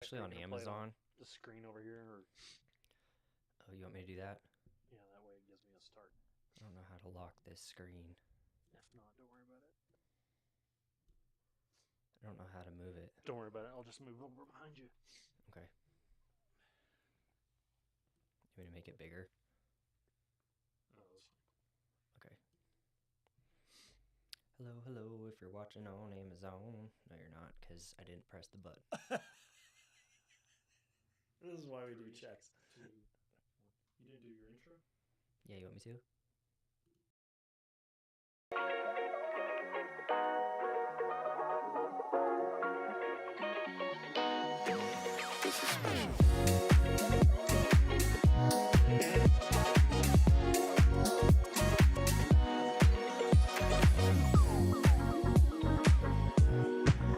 Actually on Amazon. The screen over here, or Oh, you want me to do that? yeah, that way it gives me a start. I don't know how to lock this screen. If not, don't worry about it. I don't know how to move it. Don't worry about it. I'll just move over behind you. Okay. You want me to make it bigger? Oh, that's fine. Okay. Hello, hello, if you're watching on Amazon. No, you're not, because I didn't press the button. This is why we do checks. You didn't do your intro? Yeah, you want me to?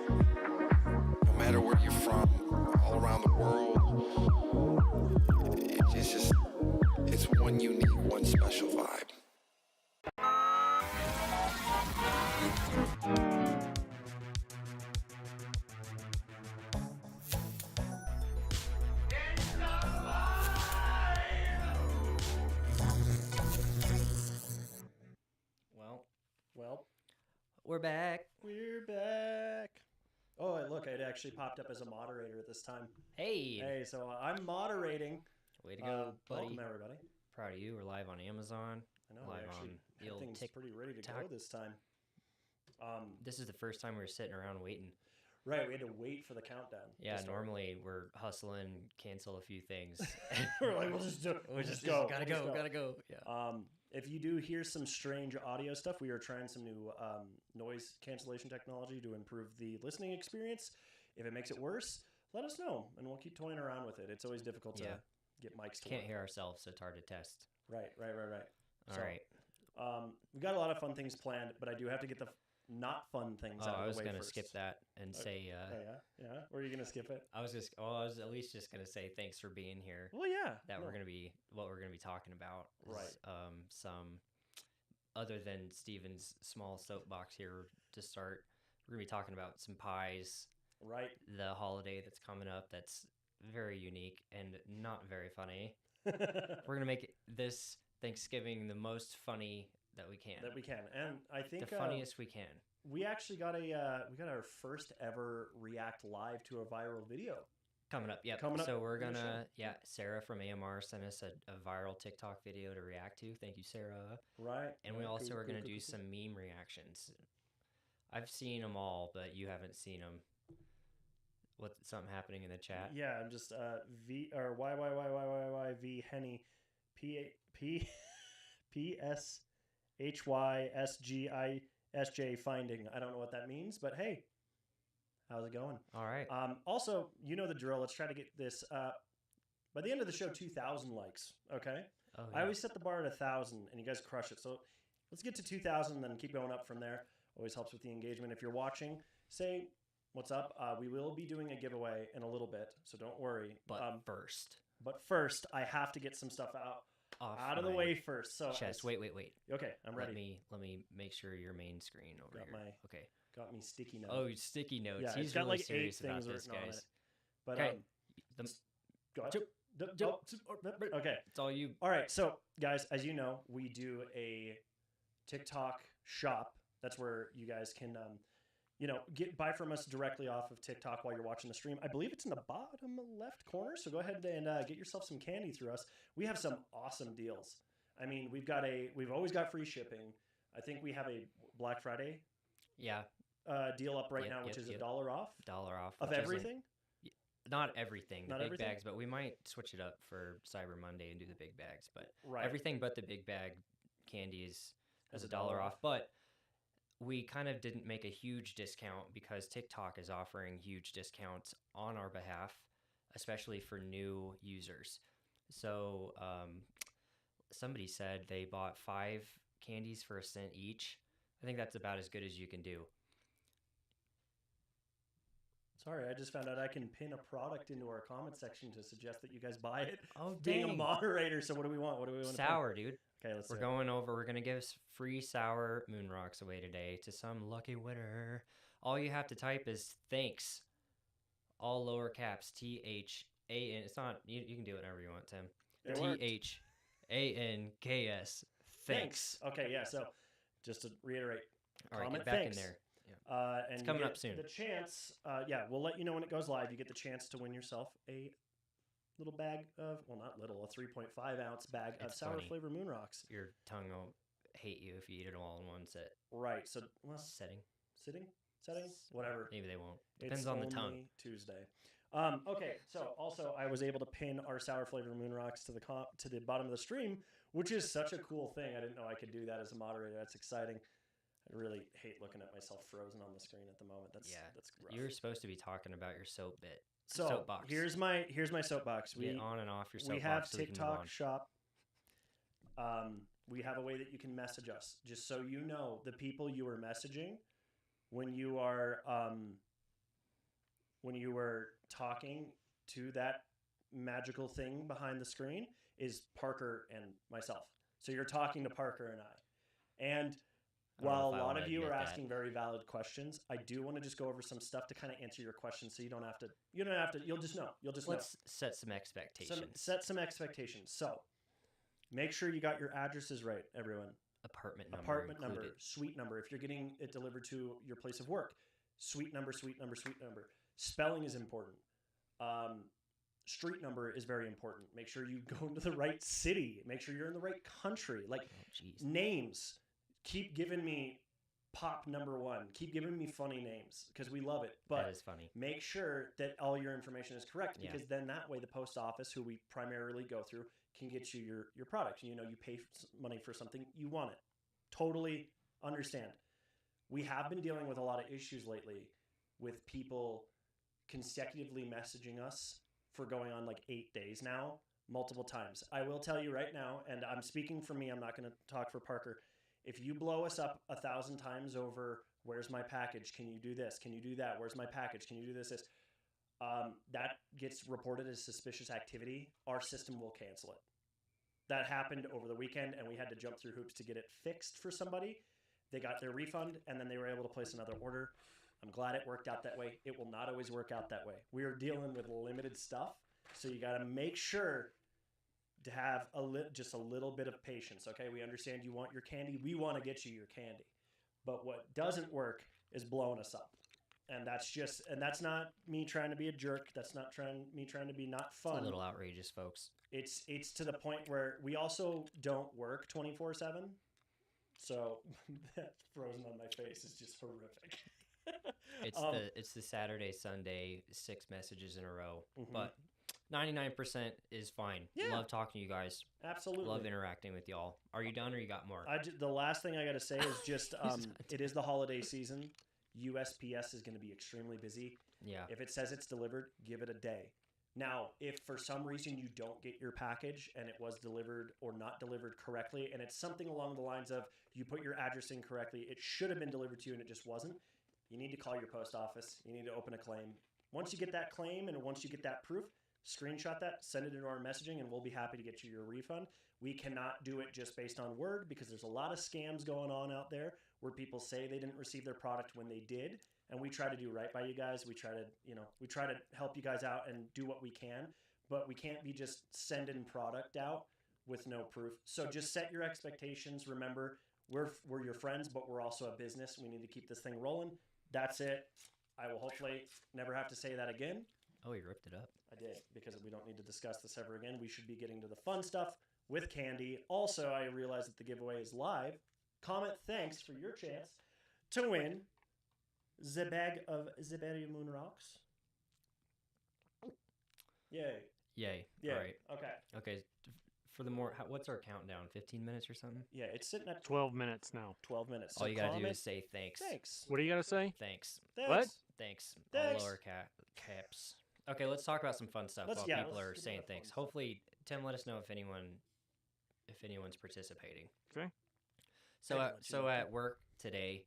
No matter where you're from, all around the world, it's one unique, one special vibe. Well, we're back. We're back. Oh, look, it actually popped up as a moderator at this time. Hey! Hey, so I'm moderating. Way to go, buddy. Welcome, everybody. Proud of you. We're live on Amazon. I know, Live we actually on the had old things pretty ready to go TikTok. this time. This is the first time we were sitting around waiting. Right, we had to wait for the countdown. Yeah, to start. normally we're hustling, cancel a few things. We're like, we'll just do it. We'll just go. Gotta We'll just go, gotta go. Yeah. If you do hear some strange audio stuff, we are trying some new noise cancellation technology to improve the listening experience. If it makes it worse, let us know, and we'll keep toying around with it. It's always difficult to get mics to Can't work. hear ourselves, so it's hard to test. Right. All So, right. We've got a lot of fun things planned, but I do have to get the not fun things Oh, out I of was the way gonna first. skip that and say. Yeah. Or are you gonna skip it? I was at least just gonna say thanks for being here. Well, yeah. That no. we're gonna be talking about. Is, Right. Some other than Steven's small soapbox here to start. We're gonna be talking about some pies. Right. The holiday that's coming up. That's very unique and not very funny. We're gonna make this Thanksgiving the most funny that we can. And I think The funniest we can. we actually got our first ever react live to a viral video. Coming up, yep. Coming up So we're in the gonna, Sarah from AMR sent us a viral TikTok video to react to. Thank you, Sarah. Right. And we also are gonna do cool. some meme reactions. I've seen them all, but you haven't seen them. What's something happening in the chat? Yeah, I'm just V or YYYYYYV Henny P S H Y S G I S J finding. I don't know what that means, but hey, how's it going? All right. Also, you know the drill. Let's try to get this by the end of the show 2,000 likes. Okay. Oh, I always set the bar at 1,000, and you guys crush it. So let's get to 2,000, and then keep going up from there. Always helps with the engagement. If you're watching, say what's up. We will be doing a giveaway in a little bit, so don't worry. But first, I have to get some stuff off out of the my way first. So chest. Wait. Okay, I'm ready. Let me make sure your main screen over Got here. my- Okay. Got me sticky notes. Oh, sticky notes. Yeah, He's it's got really like 8 serious about things this, written on guys. it. But Okay. go ahead. Jump. Okay. It's all you. All right. So, guys, as you know, we do a TikTok shop. That's where you guys can, buy from us directly off of TikTok while you're watching the stream. I believe it's in the bottom left corner. So go ahead and get yourself some candy through us. We have some awesome deals. I mean, we've always got free shipping. I think we have a Black Friday Yeah. deal up right Yep, now, which yep, is yep. $1 off $1 off. of which isn't- everything. Not everything. The Not big everything? bags, but we might switch it up for Cyber Monday and do the big bags. But Right. everything but the big bag candies Has is a $1 $1 off. But we kind of didn't make a huge discount because TikTok is offering huge discounts on our behalf, especially for new users. So somebody said they bought 5 candies for $0.01 each. I think that's about as good as you can do. Sorry, I just found out I can pin a product into our comment section to suggest that you guys buy it. Oh, Being a dang. moderator, so what do we want? What do we want? Sour, dude. Okay, let's We're do it. we're going to give free sour moon rocks away today to some lucky winner. All you have to type is thanks. all lower caps, THAN. It's not, you can do it whenever you want, Tim. It worked. THANKS. Thanks. Okay, yeah. So just to reiterate, All right, comment get back thanks. in there. And It's you coming get up soon. The chance, yeah, we'll let you know when it goes live. You get the chance to win yourself a little bag of, well, not little, a 3.5 ounce bag of It's sour funny. flavor moon rocks. Your tongue will hate you if you eat it all in one Right. So, well, setting. setting, whatever. Maybe they won't. Depends It's on the tongue. only Tuesday. Okay, so also I was able to pin our sour flavor moon rocks to the bottom of the stream, which is such a cool thing. I didn't know I could do that as a moderator. That's exciting. I really hate looking at myself frozen on the screen at the moment. That's rough. You're supposed to be talking about your soap bit. So soapbox. here's my soapbox. Get on and off your soapbox. We have so we can move TikTok on. shop. We have a way that you can message us. Just so you know, the people you are messaging when you are talking to that magical thing behind the screen is Parker and myself. So you're talking to Parker and I. And I don't know while if a I lot wanna of you are admit that. asking very valid questions, I do want to just go over some stuff to kind of answer your questions, so you don't have to. You'll just know. Let's set some expectations. Set some expectations. So make sure you got your addresses right, everyone. Apartment number. Apartment number, included. suite number. If you're getting it delivered to your place of work, suite number, suite number, suite number. Spelling is important. Street number is very important. Make sure you go into the right city. Make sure you're in the right country. Like Oh, jeez. names. Keep giving me pop number one. Keep giving me funny names because we love it. But That is funny. make sure that all your information is correct, Yeah. because then that way the post office, who we primarily go through, can get you your product. You pay money for something, you want it. Totally understand. We have been dealing with a lot of issues lately with people consecutively messaging us for going on like 8 days now, multiple times. I will tell you right now, and I'm speaking for me, I'm not going to talk for Parker. If you blow us up 1,000 times over, where's my package? Can you do this? Can you do that? Where's my package? Can you do this? That gets reported as suspicious activity. Our system will cancel it. That happened over the weekend, and we had to jump through hoops to get it fixed for somebody. They got their refund, and then they were able to place another order. I'm glad it worked out that way. It will not always work out that way. We are dealing with limited stuff, so you got to make sure to have just a little bit of patience, okay? We understand you want your candy. We want to get you your candy. But what doesn't work is blowing us up. And that's not me trying to be a jerk. That's not me trying to be not fun. It's a little outrageous, folks. It's to the point where we also don't work 24/7. So that frozen on my face is just horrific. It's the Saturday, Sunday, 6 messages in a row. Mhm. But 99% is fine. Yeah. Love talking to you guys. Absolutely. Love interacting with y'all. Are you done or you got more? The last thing I got to say is just not it is the holiday season. USPS is going to be extremely busy. Yeah. If it says it's delivered, give it a day. Now, if for some reason you don't get your package and it was delivered or not delivered correctly, and it's something along the lines of you put your address in correctly, it should have been delivered to you and it just wasn't, you need to call your post office. You need to open a claim. Once you get that claim and once you get that proof, screenshot that, send it into our messaging, and we'll be happy to get you your refund. We cannot do it just based on word because there's a lot of scams going on out there where people say they didn't receive their product when they did. And we try to do right by you guys. We try to help you guys out and do what we can, but we can't be just sending product out with no proof. So just set your expectations. Remember, we're your friends, but we're also a business. We need to keep this thing rolling. That's it. I will hopefully never have to say that again. Oh, you ripped it up. I did, because we don't need to discuss this ever again. We should be getting to the fun stuff with candy. Also, I realize that the giveaway is live. Comment thanks for your chance to win the bag of Ziberi Moon Rocks. Yay. Yay. Yeah. All right. Okay. Okay. For what's our countdown? 15 minutes or something? Yeah, it's sitting at 12 minutes now. 12 minutes. All So you gotta do comment, is say thanks. thanks. What do you got to say? Thanks. Thanks. Thanks. Thanks. All lower caps. Okay, let's talk about some fun stuff Let's while get people are into saying the fun thanks. stuff. Hopefully, Tim, let us know if anyone's participating. Okay. So Tim, at, let you so know. at work today,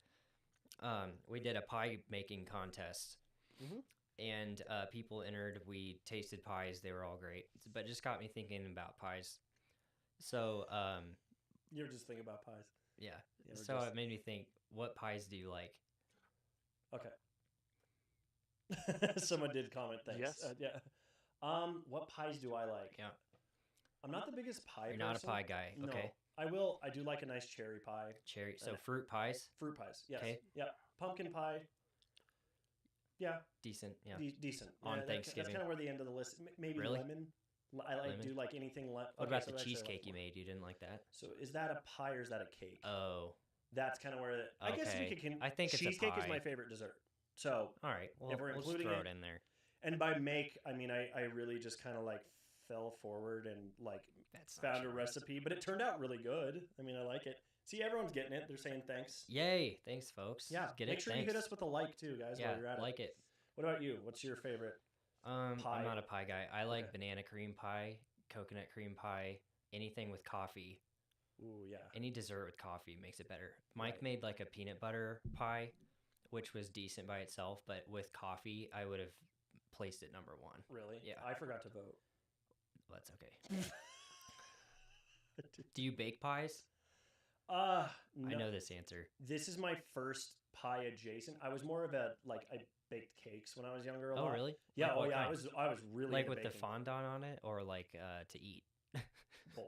we did a pie making contest, Mhm. and people entered. We tasted pies; they were all great. But it just got me thinking about pies. So You're just thinking about pies. yeah. Yeah, we're So just- it made me think: what pies do you like? Okay. Someone did comment. Thanks. Yes. Yeah. What pies do I like? Yeah. I'm not the biggest pie. You're not a person. pie guy. No. Okay. I will. I do like a nice cherry pie. Cherry. So And- fruit pies, Fruit pies. Yes. Okay. Yeah. Pumpkin pie. Yeah. decent. Yeah. Decent. On That's Thanksgiving. kind of where the end of the list. Maybe Really? lemon. I like Lemon? do like anything. What okay, about so the actually I like cheesecake you more. made? You didn't like that? So is that a pie or is that a cake? Oh. That's kind of where I guess if you Okay. can. I think it's a cheesecake is pie. my favorite dessert. So All right. Well, If we're we'll just including throw it- it in there. and by make I mean I really just kind of like fell forward and like That's not found a true. recipe, but it turned out really good. I mean I like it. See, everyone's getting it. They're saying thanks. Yay! Thanks, folks. Yeah, Get make it. sure Thanks. you hit us with a like too, guys. Yeah, while you're at like it. What about you? What's your favorite? I'm Pie. not a pie guy. I like Okay. banana cream pie, coconut cream pie, anything with coffee. Ooh, yeah. Any dessert with coffee makes it better. Mike Right. made like a peanut butter pie, which was decent by itself, but with coffee, I would have placed it number one. Really? Yeah. I forgot to vote. That's okay. Do you bake pies? No, I know this answer. This is my first pie adjacent. I was more of a like I baked cakes when I was younger. A Oh, lot. really? Yeah. Like, Oh, what yeah. kind? I was really Like into with the baking. fondant on it, or like to eat? Both.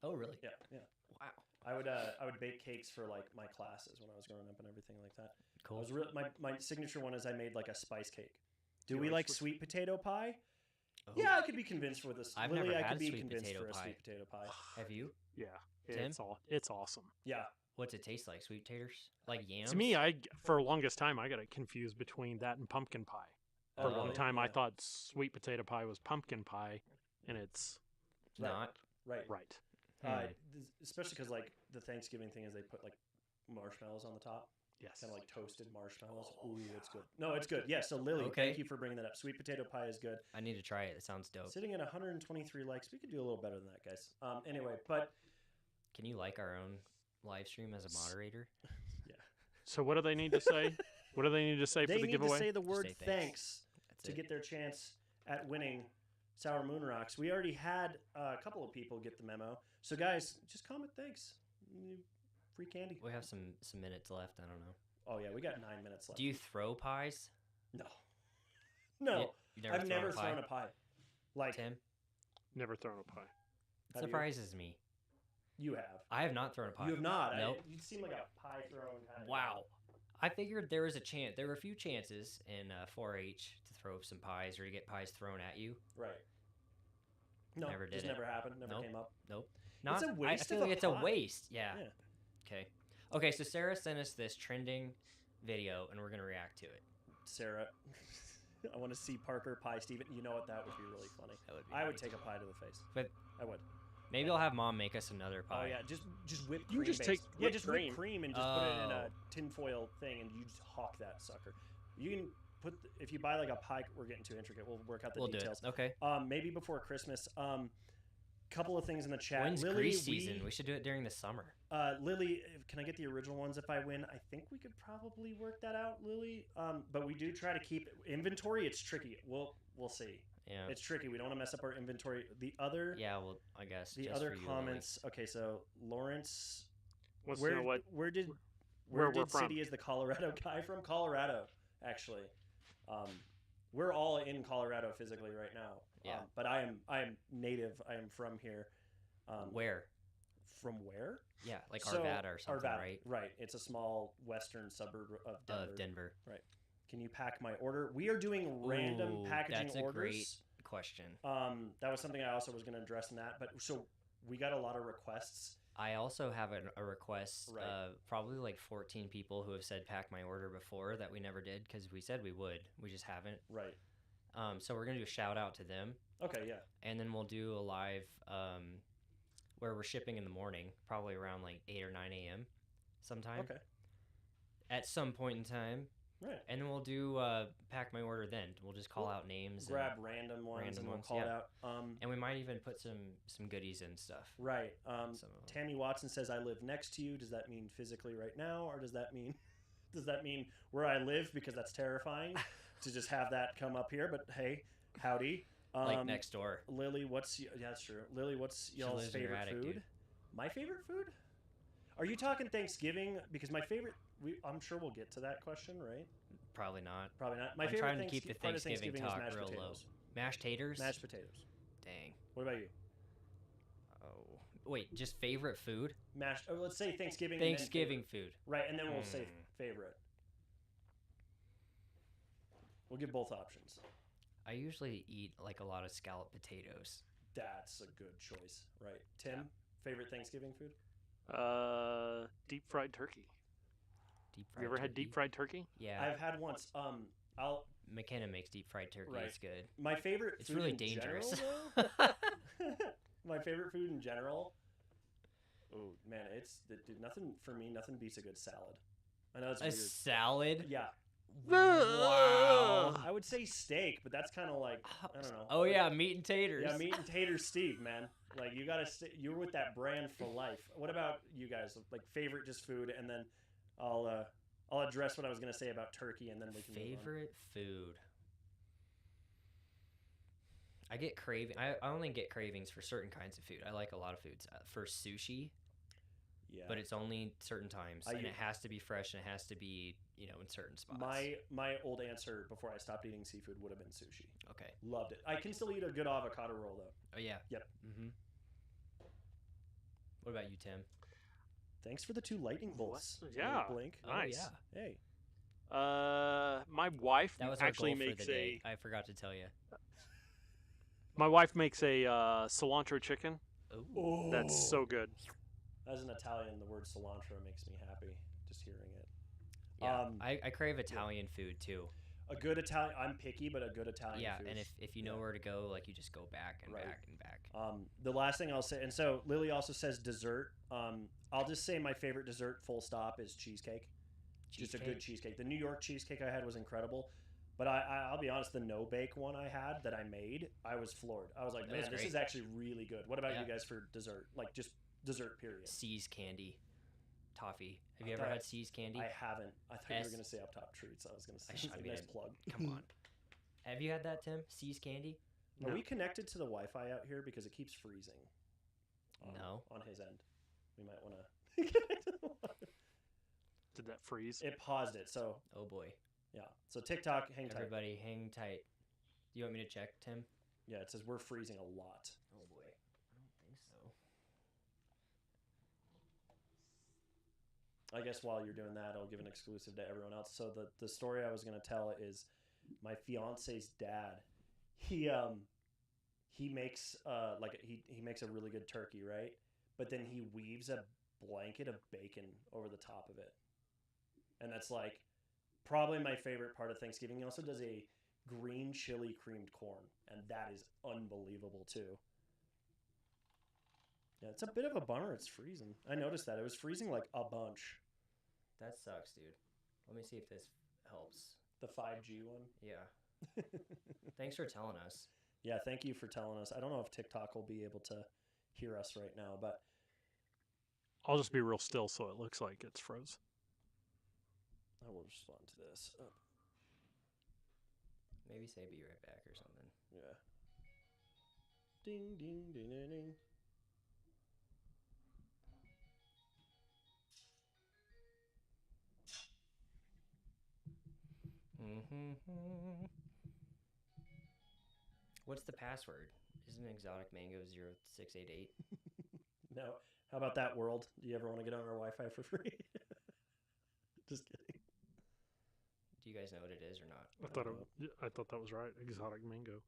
Oh, really? Yeah. Yeah. Wow. I would bake cakes for like my classes when I was growing up and everything like that. I Cool. was my signature one is I made like a spice cake. Do You we like like sweet potato pie? Oh. Yeah, I could be convinced for this. I've Lily, never I had could be sweet convinced potato for a pie. sweet potato pie. Have you? Yeah, Tim? it's awesome. Yeah. What's it taste like? Sweet taters? Like yams? To me, for the longest time I got it confused between that and pumpkin pie. For a Oh, long really? time, I Yeah. thought sweet potato pie was pumpkin pie, and it's not. Right. right. Especially because like the Thanksgiving thing is they put like marshmallows on the top, Yes. kind of like toasted marshmallows. Ooh, it's good. No, it's good. Yeah. So Lily, Okay. thank you for bringing that up. Sweet potato pie is good. I need to try it. It sounds dope. Sitting at 123 likes, we could do a little better than that, guys. Anyway, but Can you like our own live stream as a moderator? So what do they need to say? What do they need to say they for the need giveaway? to say the word say thanks. thanks That's to it. get their chance at winning Sour Moon Rocks. We already had a couple of people get the memo. So guys, just comment thanks. Free candy. We have some minutes left. I don't know. Oh yeah, we got 9 minutes left. Do you throw pies? No. No. You I've never a pie? thrown a pie. Like Tim, Never thrown a pie. have you? surprises me. You have. I have not thrown a pie. You have not. Nope. You seem like a pie throwing kind of Wow. I figured there was a chance. There were a few chances in 4-H to throw some pies or to get pies thrown at you. Right. No, Never did just it. never happened. Never Nope. came up. Nope. Not. a waste I feel of like a it's a pie. waste. Yeah. Yeah. Okay. Okay. So Sarah sent us this trending video, and we're gonna react to it. Sarah, I want to see Parker pie Steven. You know what? That would be really funny. That would be. I would funny. take a pie to the face. But- I would. Maybe I'll have mom make us another Oh pie. yeah, just whipped You cream. just take based. Yeah, whipped just cream. whipped cream and just put it in a Oh. tinfoil thing, and you just hawk that sucker. You can put if you buy like a pie. We're getting too intricate. We'll work out the We'll do details. it. Okay. Maybe before Christmas. Couple of things in the chat. When's Lily, grease season? We should do it during the summer. Lily, can I get the original ones if I win? I think we could probably work that out, Lily. But we do try to keep inventory. It's tricky. We'll see. Yeah. It's tricky. We don't want to mess up our inventory. The other Yeah. Well, I guess. the just other for you, Lily. comments. Okay, so Lawrence, What's you know what? where did Where we're did from. City is the Colorado guy from? Colorado, actually. We're all in Colorado physically right now. Yeah. But I am native. I am from here. Where? From where? Yeah, like So, Arvada or something, Arvada, right? Right. It's a small western suburb of Denver. Of Denver. Can you pack my order? We are doing random Ooh, packaging that's a orders. great question. That was something I also was going to address in that. But so we got a lot of requests. I also have a request. Right. Probably like 14 people who have said pack my order before that we never did because we said we would. We just haven't. Right. So we're gonna do a shout out to them, Okay. Yeah. and then we'll do a live where we're shipping in the morning, probably around like 8 or 9 a.m. sometime. Okay. At some point in time, Right. and then we'll do pack my order. Then we'll just call We'll out names. Grab random ones random and we'll ones, call it yeah. out. and we might even put some goodies and stuff. Right. Some of 'em. Tammy Watson says I live next to you. Does that mean physically right now, or does that mean where I live? Because that's terrifying to just have that come up here. But hey, howdy. Like next door. Lily, yeah, that's true. Lily, what's y'all's lives in your favorite attic, food? dude. My favorite food? Are you talking Thanksgiving? Because my favorite, I'm sure we'll get to that question, right? Probably not. Probably not. My I'm favorite trying to keep the part of Thanksgiving is talk mashed real low. potatoes. Mashed taters? Mashed potatoes. Dang. What about you? Oh. Wait, just favorite food? Mashed. Oh, let's say Thanksgiving. and then Thanksgiving favorite. food. Right, and then we'll say Hmm. favorite. We'll give both options. I usually eat like a lot of scalloped potatoes. That's a good choice. Right. Tim, favorite Thanksgiving food? Deep fried turkey. Deep Have you ever had deep fried turkey? Yeah. I've had once. I'll. McKenna makes deep fried turkey. Right. It's good. My favorite. It's food really in dangerous. General, though- my favorite food in general. Oh man, dude, nothing for me. Nothing beats a good salad. I know it's A weird. salad? Yeah, Wow. I would say steak, but that's kind of like I don't know. Oh yeah, meat and taters. Yeah, meat and tater Steve, man. Like you gotta, you're with that brand for life. What about you guys? Like favorite just food, and then I'll address what I was gonna say about turkey, and then we can move on. Favorite food. I get craving. I only get cravings for certain kinds of food. I like a lot of foods. For sushi, Yeah, but it's only certain times, I and u- it has to be fresh, and it has to be in certain spots. my old answer before I stopped eating seafood would have been sushi. Okay. Loved it. I can still eat a good avocado roll though. Oh yeah. Yep. Mhm. What about you, Tim? Thanks for the 2 lightning bolts. Yeah. Blink. Nice. Oh, yeah. Hey. My wife That was our actually goal for makes the day. I forgot to tell you. my wife makes a cilantro chicken. Oh. That's so good. As an Italian, the word cilantro makes me happy just hearing it. Yeah. I crave Italian food too. A good Italian. I'm picky, but a good Italian. Yeah, food and is- if you know where to go, like you just go back and Right. back and back. The last thing I'll say, and so Lily also says dessert. I'll just say my favorite dessert, full stop, is cheesecake. Just a good cheesecake. The New York cheesecake I had was incredible, but I'll be honest, the no bake one I had that I made, I was floored. I was like, That man, was this great. is actually really good. What about Yeah. you guys for dessert? Like just dessert period. See's candy, toffee. Have I you ever thought- had See's candy? I haven't. I thought you were S- going to say up top treats. I was going to say I nice mean, plug. Come on. Have you had that, Tim? See's candy? Are No. we connected to the Wi-Fi out here because it keeps freezing? No. On his end, we might want to connect to the Wi-Fi. Did that freeze? It paused it, so Oh boy. yeah. So TikTok, hang tight. Everybody, hang tight. Do you want me to check, Tim? Yeah, it says we're freezing a lot. Oh boy. I don't think so. I guess while you're doing that, I'll give an exclusive to everyone else. So the story I was going to tell is my fiance's dad. He makes he makes a really good turkey, right? But then he weaves a blanket of bacon over the top of it, and that's like probably my favorite part of Thanksgiving. He also does a green chili creamed corn, and that is unbelievable too. Yeah, it's a bit of a bummer. It's freezing. I noticed that. It was freezing like a bunch. That sucks, dude. Let me see if this helps. The 5G one. Yeah. Thanks for telling us. Yeah, thank you for telling us. I don't know if TikTok will be able to hear us right now, but I'll just be real still so it looks like it's froze. I will respond to this. Oh, Maybe say be right back or something. yeah. Ding, ding, ding, ding, ding. What's the password? Isn't exotic mango 0688? No. How about that, world? Do you ever want to get on our Wi-Fi for free? Just kidding. Do you guys know what it is or not? I thought that was right. Exotic mango,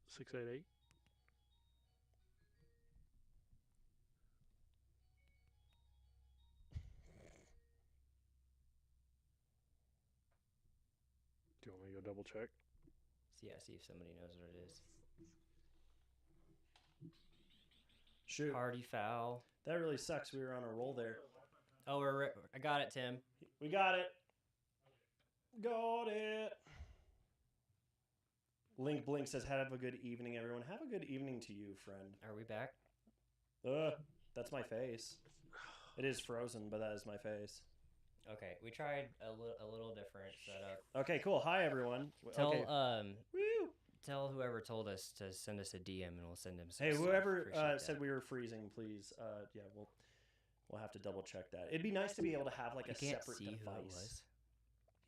688. Do you want me to go double check? So yeah, see if somebody knows what it is. Shoot. Party foul. That really sucks. We were on a roll there. Oh, I got it, Tim. We got it. Got it. Link Blink says, have a good evening, everyone. Have a good evening to you, friend. Are we back? That's my face. It is frozen, but that is my face. Okay, we tried a little different setup. Okay, cool. Hi, everyone. Tell Okay. Woo! Tell whoever told us to send us a DM, and we'll send him some Hey, stuff. whoever Appreciate said that. we were freezing, please. Yeah, we'll have to double check that. It'd be nice to be able to have like You a can't separate see who it device. was.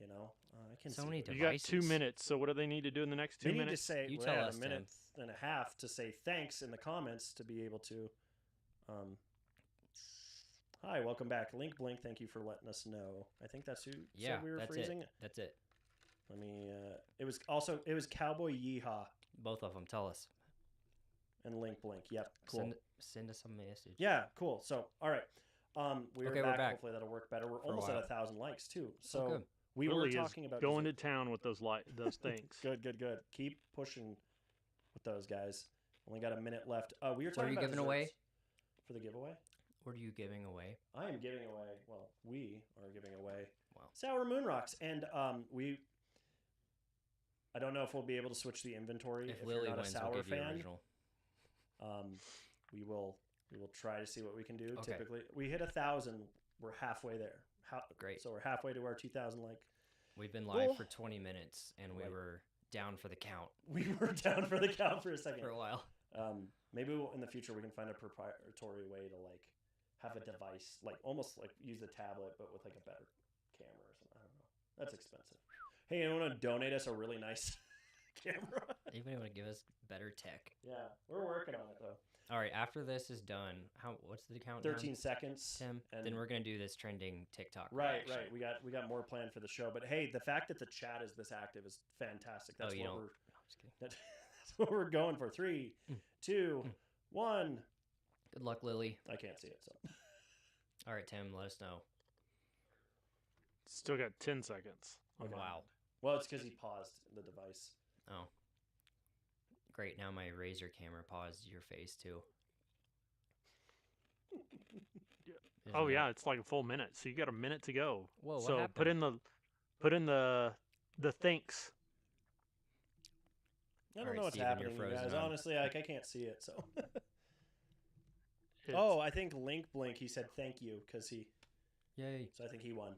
You know, I can So see many where- You got 2 devices. minutes. So what do they need to do in the next 2 They need to minutes? say You well, tell they had us, a minute and a half to say thanks in the comments to be able to. Hi, welcome back, Link Blink. Thank you for letting us know. I think that's who Yeah, said we were that's freezing. it. That's it. Let me. It was Cowboy Yeehaw Both of them. Tell us. and Link Blink. Yep, cool. Send us a message. Yeah, cool. So, all right, we're Okay, back. we're back. Hopefully that'll work better. We're For a almost at while. 1,000 likes too. So good. we Willie were is talking about going dessert. to town with those things. Good. Keep pushing with those guys. Only got a minute left. We were What are talking you about giving away? desserts. For the giveaway? What are you giving away? I am giving away. Well, we are giving away Wow. Sour Moon Rocks, and I don't know if we'll be able to switch the inventory If if Lily you're not wins, a we'll sour give you fan. original. We will try to see what we can do. Okay. Typically, we hit 1,000. We're halfway there. Great. So we're halfway to our 2,000 like. We've been live Well- for 20 minutes, and we Right. were down for the count We were down for the count for a second. for a while. Maybe in the future we can find a proprietary way to like have a device, like almost like use a tablet, but with like a better camera or something. I don't know. That's expensive. Hey, anyone want to donate us a really nice camera? Even if you want to give us better tech. Yeah, we're working on it though. All right, after this is done, what's the count? 13 seconds. Tim. and Then we're gonna do this trending TikTok. right. reaction. We got more planned for the show, but hey, the fact that the chat is this active is fantastic. That's Oh, you what don't- we're I'm just kidding. that's what we're going for. 3, 2, 1. Good luck, Lily. I can't see it, so All right, Tim, let us know. Still got 10 seconds. Okay. Wow. well, it's because he paused the device. Oh. Great. Now my Razer camera paused your face too. Isn't Oh that- yeah, it's like a full minute. So you got a minute to go. Whoa, what so happened? put in the thanks. I don't Alright, know what's Steven, you're happening, you frozen guys. on. Honestly, I can't see it. So, It's- oh, I think Link Blink. He said thank you because he. Yay. So I think he won.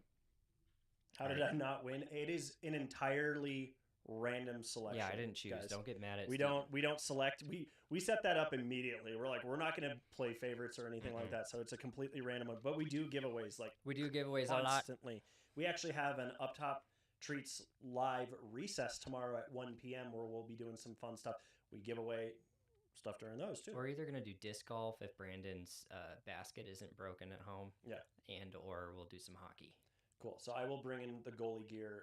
How did I not win? It is an entirely random selection. Yeah, I didn't choose. guys. Don't get mad at We Steven. don't select. We set that up immediately. We're like, we're not going to play favorites or anything like Mm-mm. that. So it's a completely random one. But we do giveaways like We do giveaways a lot. constantly. We actually have an Up Top Treats live recess tomorrow at 1 p.m. where we'll be doing some fun stuff. We give away stuff during those too. We're either gonna do disc golf if Brandon's basket isn't broken at home. Yeah. Or we'll do some hockey. Cool. So I will bring in the goalie gear.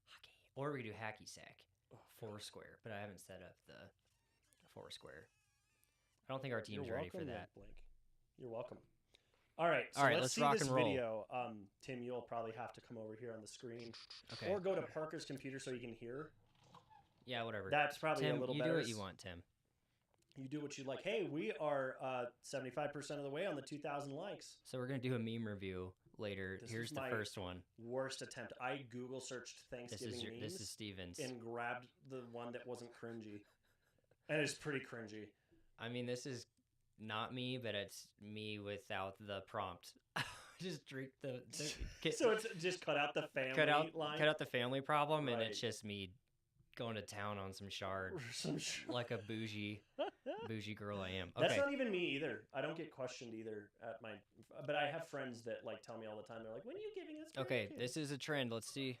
Hockey. Or we could do hacky sack. Oh, Foursquare. But I haven't set up the Foursquare. I don't think our team's You're ready for welcome, that. Blink. You're welcome. All right. So All right, let's let's see rock this and roll. video. Tim, you'll probably have to come over here on the screen, Okay. or go to Parker's computer so you can hear. Yeah, whatever. That's probably Tim, a little you better. do what you want, Tim. You do what you like. Hey, we are 75% of the way on the 2,000 likes. So we're gonna do a meme review later. This Here's is the my first one. Worst attempt. I Google searched This Thanksgiving is memes this is Steven's. and grabbed the one that wasn't cringy, and it's pretty cringy. I mean, this is not me, but it's me without the prompt. Just drink So it's just cut out the family line. cut out the family problem, and Right. it's just me going to town on some shard Some like a bougie girl I am. That's Okay. not even me either. I don't get questioned either at my. But I have friends that like tell me all the time. They're like, "When are you giving us?" Okay, grandkids?" this is a trend. Let's see.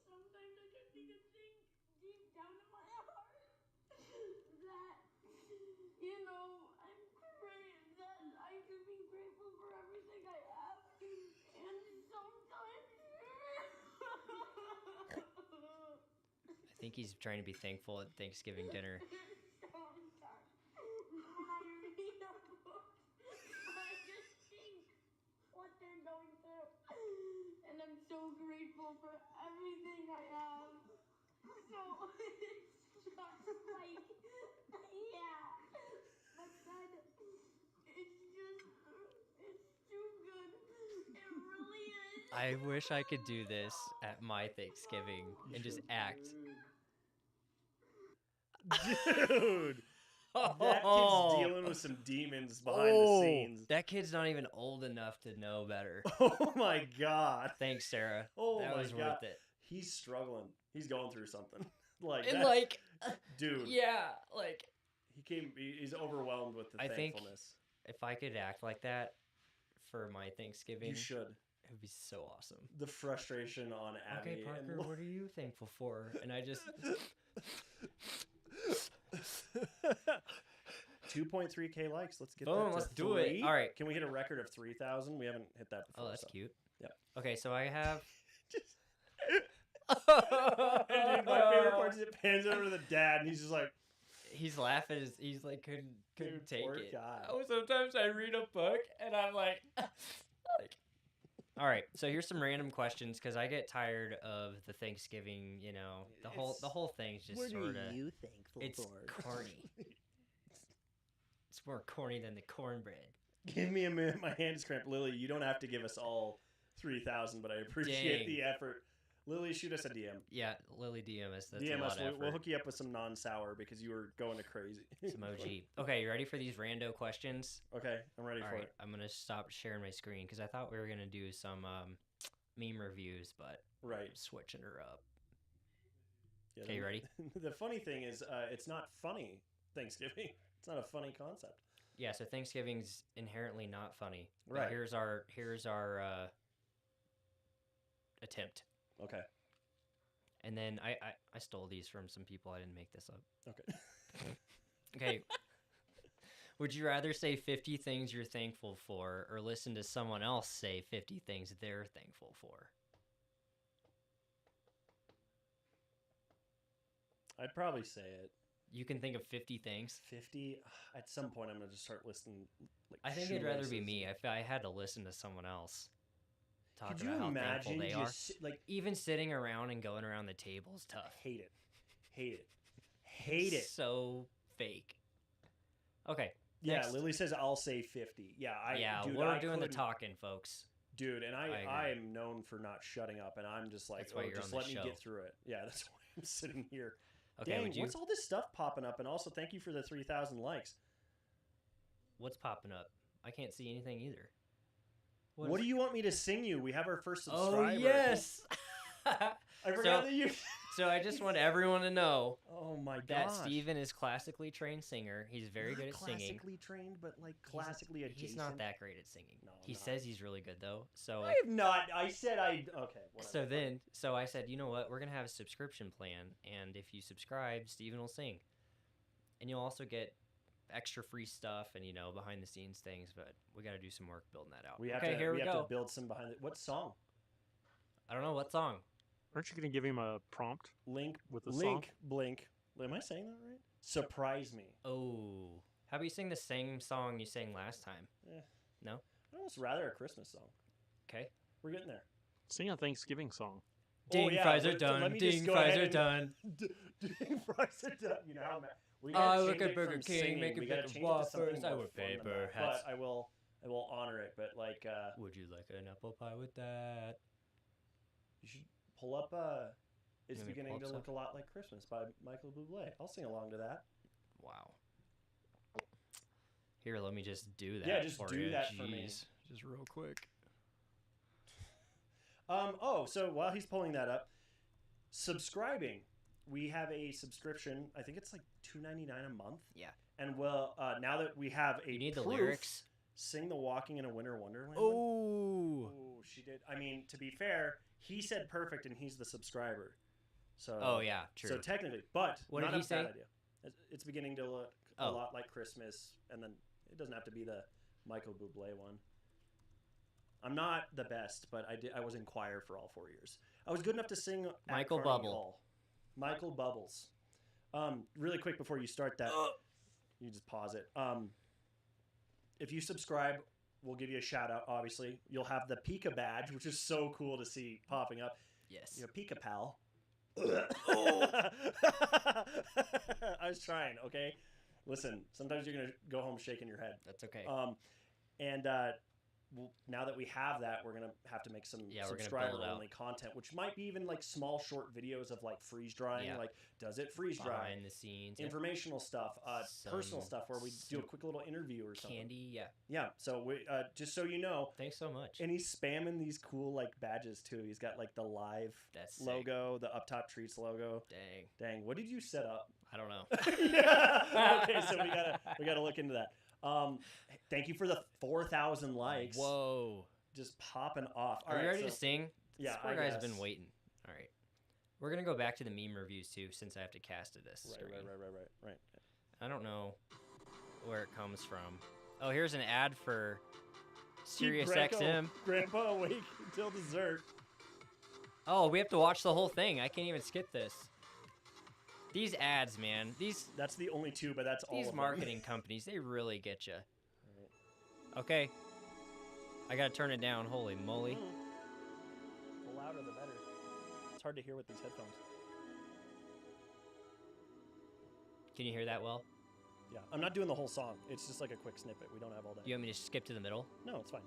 Sometimes I just need to think deep down in my heart that, you know, I'm great, that I should be grateful for everything I have. And sometimes. I think he's trying to be thankful at Thanksgiving dinner. When I read a book, I just think what they're going through. And I'm so grateful for everything I have. So it's just like, yeah. But then it's too good. It really is. I wish I could do this at my Thanksgiving and just act. Dude, that kid's dealing with some demons behind the scenes. That kid's not even old enough to know better. Oh my god. Thanks, Sarah. Oh that my was god. worth it. He's struggling. He's going through something. Like, And that's- like, dude, yeah, like he's overwhelmed with the I think thankfulness. if I could act like that for my Thanksgiving, You should. It would be so awesome. The frustration on Abby. Okay, Parker, what are you thankful for? And I just 2.3K likes. Let's get Boom, that to let's do it. 3. All right. Can we hit a record of 3,000? We haven't hit that before. Oh, that's so. cute. Yep. Okay, so I have And dude, my favorite part is it pans over to the dad, and he's just like, he's laughing. He's like couldn't Dude, take poor it. guy. Oh, sometimes I read a book and I'm like, All right, so here's some random questions because I get tired of the Thanksgiving. You know, the whole thing's just what sort of are you thankful it's for? corny. It's more corny than the cornbread. Give me a minute. My hand is cramped. Lily, you don't have to give us all 3,000, but I appreciate Dang. the effort. Lily, shoot us a DM. Yeah, Lily DMS. That's DM a lot us. of effort. We'll hook you up with some non-sour because you were going to crazy. Some OG. Okay, you ready for these rando questions? Okay, I'm ready All for right, it. I'm gonna stop sharing my screen because I thought we were gonna do some meme reviews, but Right. I'm switching her up. Yeah, Okay, you ready? The funny thing is, it's not funny Thanksgiving. It's not a funny concept. Yeah, so Thanksgiving's inherently not funny. But Right. Here's our attempt. Okay. And then I stole these from some people. I didn't make this up. Okay. Okay. Would you rather say 50 things you're thankful for or listen to someone else say 50 things they're thankful for? I'd probably say it. You can think of 50 things. 50. At some point, I'm gonna just start listing. Like, I think it'd rather be shoelaces. me if I had to listen to someone else talk Could you about how thankful imagine they are. just like Even sitting around and going around the table is tough. hate it, hate it, hate it? So fake. Okay. Yeah, next. Lily says I'll say 50. Yeah, dude, we're I doing the couldn't- talking, folks. Dude, and agree. I am known for not shutting up, and I'm just like, That's why oh, you're just on let the me show. get through it. Yeah, that's why I'm sitting here. Okay, Dang, would you? what's all this stuff popping up? And also, thank you for the 3,000 likes. What's popping up? I can't see anything either. What do you want me to sing you? We have our first Oh subscriber. yes. I forgot that you. So I just want everyone to know Oh my that gosh. Steven is classically trained singer. He's very Not good at singing. classically trained, but like classically adjacent. He's not that great at singing. No, he not. says he's really good though. So I have not. I said I. Okay. Whatever. so I said, you know what? We're gonna have a subscription plan, and if you subscribe, Steven will sing, and you'll also get extra free stuff and behind the scenes things. But we got to do some work building that out. We have okay, to. here we we have go. to build some behind it. What song? I don't know what song. Aren't you going to give him a prompt Link with the Link song? Blink. Am I saying that right? Surprise me. Oh, how about you sing the same song you sang last time? No? I'd almost rather a Christmas song. Okay. We're getting there. Sing a Thanksgiving song. Ding yeah, fries are let done. me just Ding go fries ahead are and- done. Ding fries are done. You know how we I gotta look change at it Burger from King, singing. make a We gotta bit of change it to something wafers. I more wear fun than paper that. hats. But I will honor it. But like, Would you like an apple pie with that? you should pull up. It's You want me to beginning pull to up look a lot like Christmas by Michael Bublé. I'll sing along to that. Wow. Here, let me just do that. Yeah, just for do you. that for me. Jeez. Just real quick. Oh, so while he's pulling that up, subscribing. We have a subscription. I think it's like $2.99 a month. Yeah. And well, now that we have a You need the proof, lyrics. Sing the Walking in a Winter Wonderland. one. Oh. Ooh, she did. I mean, to be fair, he said perfect, and he's the subscriber. So. Oh yeah, true. So technically, but What not did a he say? bad idea. It's beginning to look a Oh. lot like Christmas, and then it doesn't have to be the Michael Bublé one. I'm not the best, but I was in choir for all 4 years. I was good enough to sing at Michael Carnegie Bubble. Hall. Michael Bubbles. Really quick before you start that, you just pause it. If you subscribe, we'll give you a shout out. Obviously, you'll have the Pika badge, which is so cool to see popping up. Yes. You're Pika pal. I was trying. Okay, listen. Sometimes you're gonna go home shaking your head. That's okay. And well, now that we have that, we're gonna have to make some Yeah, we're gonna build subscriber it out. only content, which might be even like small short videos of like freeze drying, Yeah. like does it freeze dry, Behind the scenes. yeah. informational stuff, personal Some- stuff where we do a quick little interview or something. Candy. Yeah. Yeah. So we just so you know, Thanks so much. and he's spamming these cool like badges too. He's got like the live That's sick. logo, the Up Top Treats logo. Dang. Dang, what did you set up? I don't know. Yeah. Okay, so we gotta look into that. Thank you for the 4,000 likes. Whoa. just popping off. Are you ready to sing? Yeah, This poor I guy's guess. been waiting. All right. We're going to go back to the meme reviews, too, since I have to cast to this screen. Right. I don't know where it comes from. Oh, here's an ad for Sirius XM. Grandpa awake until dessert. Oh, we have to watch the whole thing. I can't even skip this. These ads, man. That's the only two, but that's all These of marketing companies, they really get you. them. Okay. I got to turn it down. Holy moly. The louder, the better. It's hard to hear with these headphones. Can you hear that well? Yeah, I'm not doing the whole song. It's just like a quick snippet. We don't have all that. Do you want me to skip to the middle? No, it's fine.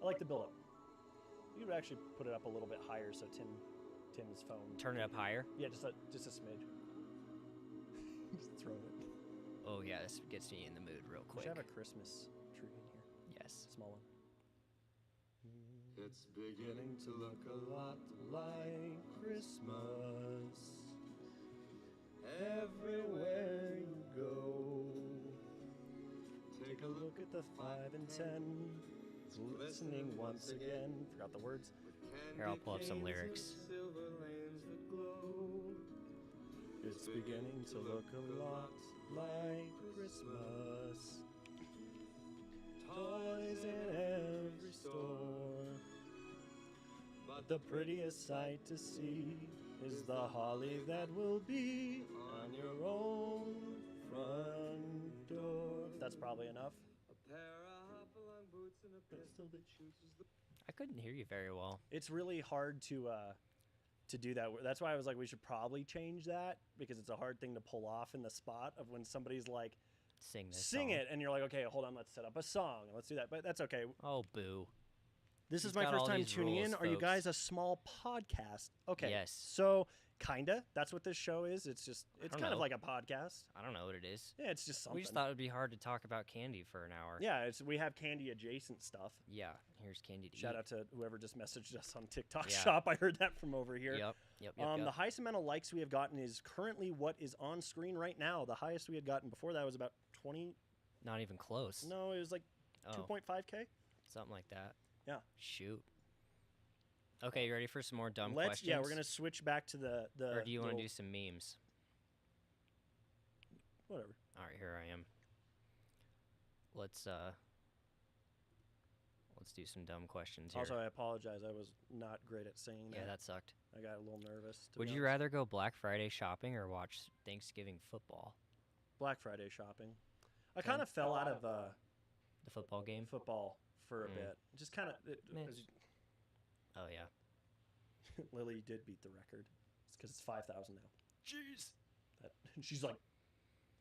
I like the build up. You would actually put it up a little bit higher so Tim's phone. Turn it up higher? Yeah, just a smidge. Just throw it. Oh, yeah, this gets me in the mood real We quick. should have a Christmas tree in here. Yes. Small one. It's beginning to look a lot like Christmas everywhere you go. Take a look Look at the 5 and 10. It's glistening once again. Forgot the words. Here, I'll pull up some lyrics. silver lanes that glow. It's beginning to look a lot like Christmas. Toys in every store. But the prettiest sight to see is the holly that will be on your own front door. That's probably enough. A pair of hop-along boots and a pistol that shoots the I couldn't hear you very well. It's really hard to do that. That's why I was like, we should probably change that because it's a hard thing to pull off in the spot of when somebody's like, Sing this sing song. it, and you're like, okay, hold on, let's set up a song and let's do that. But that's okay. Oh, boo. This He's is my got first all time these tuning in. rules, Are you folks. guys a small podcast? Okay. Yes. So kinda. That's what this show is. It's don't kind of know. like a podcast. I don't know what it is. Yeah, it's just something. We just thought it would be hard to talk about candy for an hour. Yeah, we have candy adjacent stuff. Yeah, here's candy to Shout eat. out to whoever just messaged us on TikTok Yeah. Shop. I heard that from over here. Yep. The highest amount of likes we have gotten is currently what is on screen right now. The highest we had gotten before that was about 20. Not even close. No, it was like Oh, 2.5K. something like that. Yeah. Shoot. Okay, you ready for some more dumb Let's questions? yeah, we're gonna switch back to the. Or do you want to little- do some memes? whatever? All right, here I am. Let's do some dumb questions here. Also, I apologize. I was not great at saying yeah, that. that sucked. I got a little nervous. to Would be you honest. rather go Black Friday shopping or watch Thanksgiving football? Black Friday shopping? I Okay. kind of fell out of The football game? football for a Mm. bit. Just kind of. Meh. Oh yeah. Lily did beat the record. It's because it's 5,000 now. Jeez. She's like,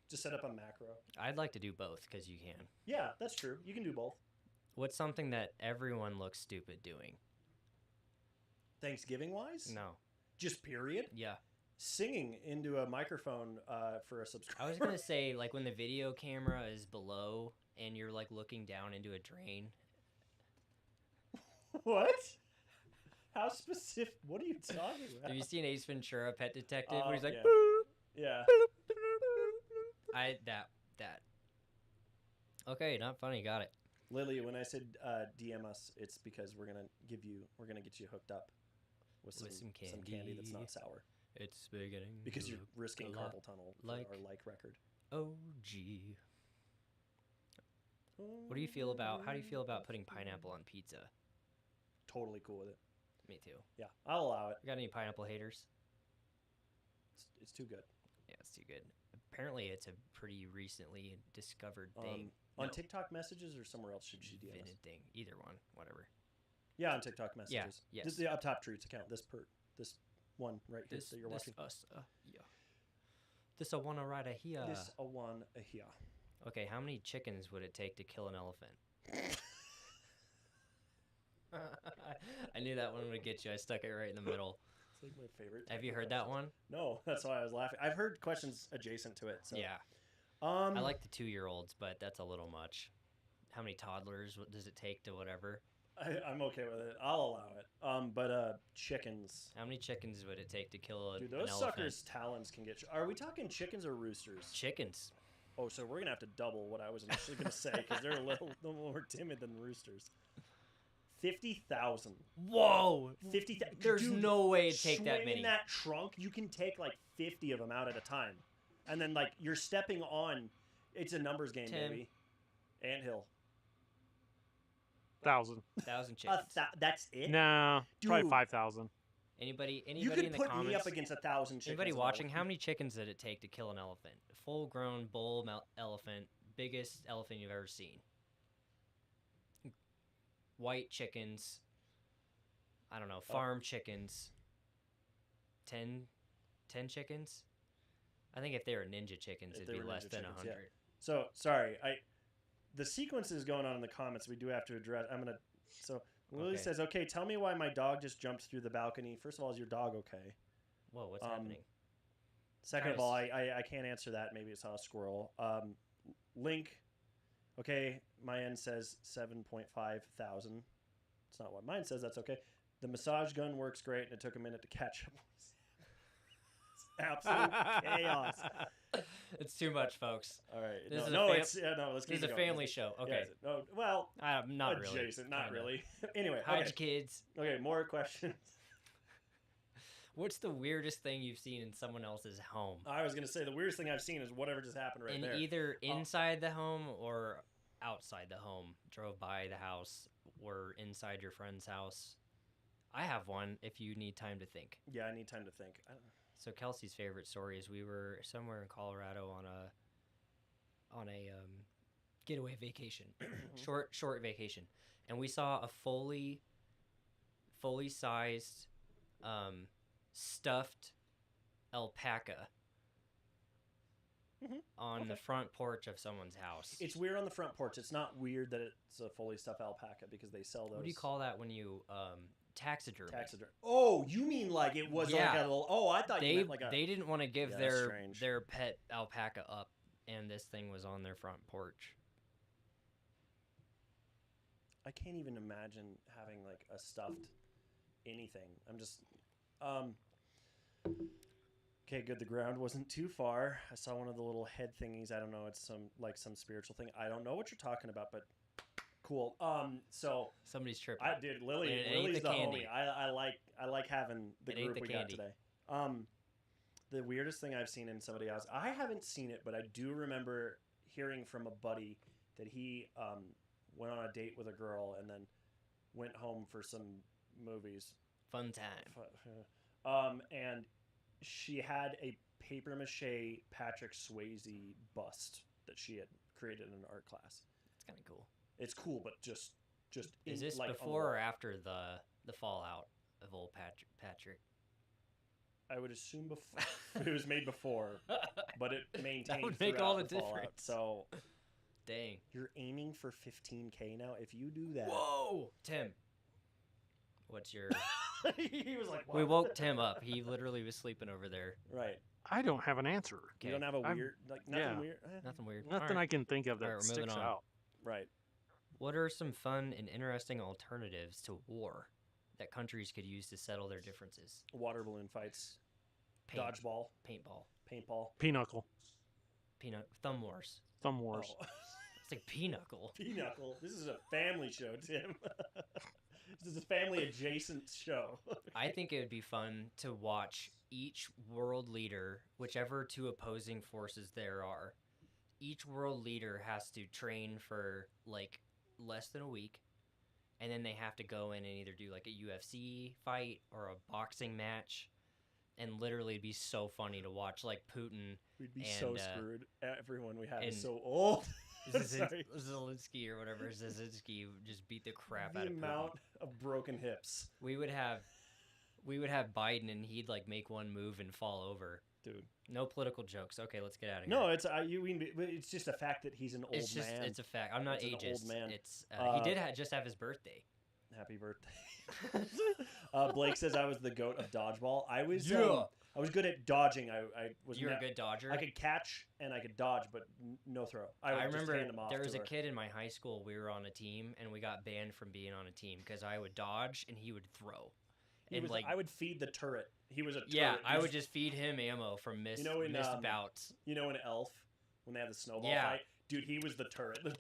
just set up a macro. I'd like to do both because you can. Yeah, that's true. You can do both. What's something that everyone looks stupid doing? Thanksgiving wise? No. Just period. Yeah. Singing into a microphone for a subscriber. I was gonna say like when the video camera is below and you're like looking down into a drain. What? How specific? What are you talking about? Have you seen Ace Ventura: Pet Detective? Where he's like, yeah. "Boop." Yeah. that. Okay, not funny. Got it. Lily, when I said DM us, it's because we're gonna get you hooked up with some candy that's not sour It's beginning. because to you're look risking a lot carpal tunnel for like- our like record. Oh gee. What do you feel about? How do you feel about putting pineapple on pizza? Totally cool with it. Me too. Yeah, I'll allow it. Got any pineapple haters? It's too good. Yeah, it's too good. Apparently, it's a pretty recently discovered thing. On No, TikTok messages or somewhere else should she DM us? invented thing. Either one, whatever. Yeah, on TikTok messages. yes. This is the Up Top Treats account. This one right here that you're watching. Us, yeah. This a wanna ride a here. This a one a here. Okay, how many chickens would it take to kill an elephant? I knew that one would get you. I stuck it right in the middle. It's like my favorite. Have type you of heard that question. one? No, that's why I was laughing. I've heard questions adjacent to it. So. Yeah. I I like the 2-year-olds, but that's a little much. How many toddlers does it take to whatever? I'm okay with it. I'll allow it. But chickens. How many chickens would it take to kill Dude, an those elephant? suckers' talons can get. Are we talking chickens or roosters? Chickens. Oh, so we're gonna have to double what I was initially gonna say because they're a little more timid than roosters. 50,000. Whoa! 50,000. There's Dude, no way to take that swing many. in that trunk, you can take like 50 of them out at a time. And then like you're stepping on, it's a numbers game, Tim. baby. Anthill. 1,000. 1,000 chickens. That's it? Nah, probably Dude. 5,000. Anybody You in could the put comments? me up against 1,000 chickens. Anybody in a watching? row. How many chickens did it take to kill an elephant? Full-grown bull elephant, biggest elephant you've ever seen. White chickens. I don't know. Farm chickens. 10 chickens. I think if they were ninja chickens, If it'd they be were less ninja than chickens, 100. yeah. So sorry, the sequence is going on in the comments. We do have to address. So Lily Okay. says, "Okay, tell me why my dog just jumped through the balcony. First of all, is your dog okay? Whoa, what's Um, happening? Second of Guys. all, I can't answer that. Maybe it saw a squirrel. Link, okay, my end says 7.5 thousand. It's not what mine says. That's okay. The massage gun works great, and it took a minute to catch up. It's absolute chaos. It's too much, folks. All right, This is a no, fam- it's let's keep This is it a going. family show. Yeah, Okay. is it? No, well, Not really. adjacent, not Kinda. really. Anyway, Hide okay. your kids. Okay, more questions. What's the weirdest thing you've seen in someone else's home? I was gonna say the weirdest thing I've seen is whatever just happened right in there. either inside the home or outside the home. Drove by the house or inside your friend's house. I have one if you need time to think. Yeah, I need time to think. I don't know. So Kelsey's favorite story is we were somewhere in Colorado on a getaway vacation, short vacation, and we saw a fully sized stuffed alpaca on the front porch of someone's house. It's weird on the front porch. It's not weird that it's a fully stuffed alpaca because they sell those. What do you call that when you taxidermy? taxidermy? Oh, you mean like it was Yeah. like a little? Oh, I thought you They meant like a. they didn't want to give Yeah, that's their strange. their pet alpaca up, and this thing was on their front porch. I can't even imagine having like a stuffed anything. I'm just. Okay, good. The ground wasn't too far. I saw one of the little head thingies. I don't know. It's some spiritual thing. I don't know what you're talking about, but cool. So Somebody's tripping. I did. Lily's It ain't the the candy. homie. I like having the It ain't group the we got candy. today. The weirdest thing I've seen in somebody else. I haven't seen it, but I do remember hearing from a buddy that he went on a date with a girl and then went home for some movies. Fun time. And she had a paper mache Patrick Swayze bust that she had created in an art class. It's kind of cool. It's cool, but just Is in, this like, a before or lot. after the fallout of old Patrick? I would assume before it was made before, but it maintained would make throughout all the fallout. difference. So Dang. you're aiming for 15K now. If you do that, Whoa, Tim. What's your? he was like, We "What?" woke Tim up. He literally was sleeping over there. Right. I don't have an answer. You Okay. don't have a I'm- weird, like nothing yeah. weird. Nothing weird. Nothing All right. I can think of that Alright, we're moving sticks on. out. Right. What are some fun and interesting alternatives to war that countries could use to settle their differences? Water balloon fights, Paint, dodgeball, paintball, paintball. Pinochle. thumb wars. Thumb Wars. Oh. It's like pinochle. Pinochle. This is a family show, Tim. This is a family adjacent show. I think it would be fun to watch each world leader, whichever two opposing forces there are. Each world leader has to train for like less than a week, and then they have to go in and either do like a UFC fight or a boxing match. And literally, it'd be so funny to watch, like Putin, We'd be so And, screwed. Everyone we have is and- so old. Sorry. Zelensky or whatever, Zelensky would just beat the crap The out of Putin. amount of broken hips, We would have Biden, and he'd like make one move and fall over. dude. No political jokes. Okay, let's get out of here. No, it's just a fact that he's an old it's just man. it's a fact. I'm not It's an old ageist. man. It's Uh, he did just have his birthday. Happy birthday. Blake says I was the goat of dodgeball. I was Yeah. I was good at dodging. I was You're a ne- good dodger. I could catch and I could dodge, but no throw. I would I just remember hand them off there to was a her. kid in my high school. We were on a team, and we got banned from being on a team because I would dodge and he would throw. He And was, like, I would feed the turret. He was a turret. yeah, He I was- would just feed him ammo from missed in, bouts. You know, in Elf when they have the snowball Yeah. fight, dude, he was the turret.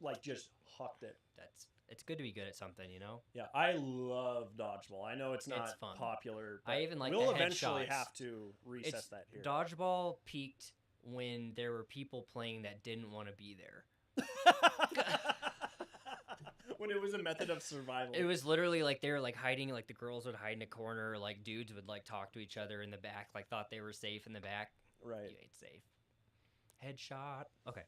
Like just hucked it. It's good to be good at something, you know. Yeah, I love dodgeball. I know it's not fun. popular. I but even like we'll the eventually headshots. have to reset It's that here. dodgeball peaked when there were people playing that didn't want to be there. When it was a method of survival. It was literally like they were like hiding, like the girls would hide in a corner, like dudes would like talk to each other in the back, like thought they were safe in the back. right. You ain't safe. Headshot. Okay.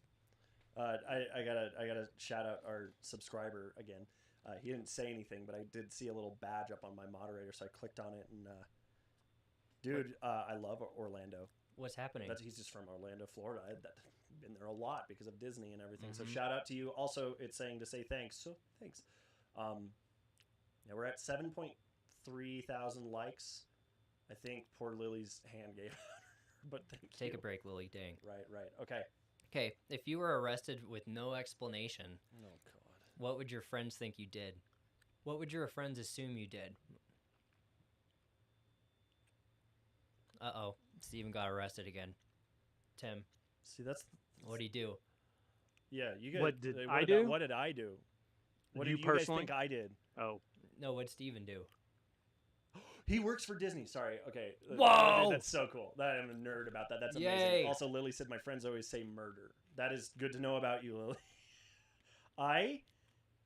I gotta shout out our subscriber again. He didn't say anything, but I did see a little badge up on my moderator, so I clicked on it. And dude, I love Orlando. What's happening? He's just from Orlando, Florida. I've been there a lot because of Disney and everything. So Mhm. shout out to you. Also, it's saying to say thanks. So thanks. Yeah, we're at 7.3 thousand likes. I think poor Lily's hand gave out. But thank you. Take a break, Lily. Dang. Right. Okay. Okay, if you were arrested with no explanation, Oh God. what would your friends think you did? What would your friends assume you did? Uh-oh. Steven got arrested again. Tim, See, that's what'd he do? yeah. You guys. What did I about- do? What did I do? What You did you guys personally? think I did? Oh, No, what'd Steven do? He works for Disney. Sorry. Okay. Whoa! That's so cool. I'm a nerd about that. That's Yay! amazing. Also, Lily said my friends always say murder. That is good to know about you, Lily. I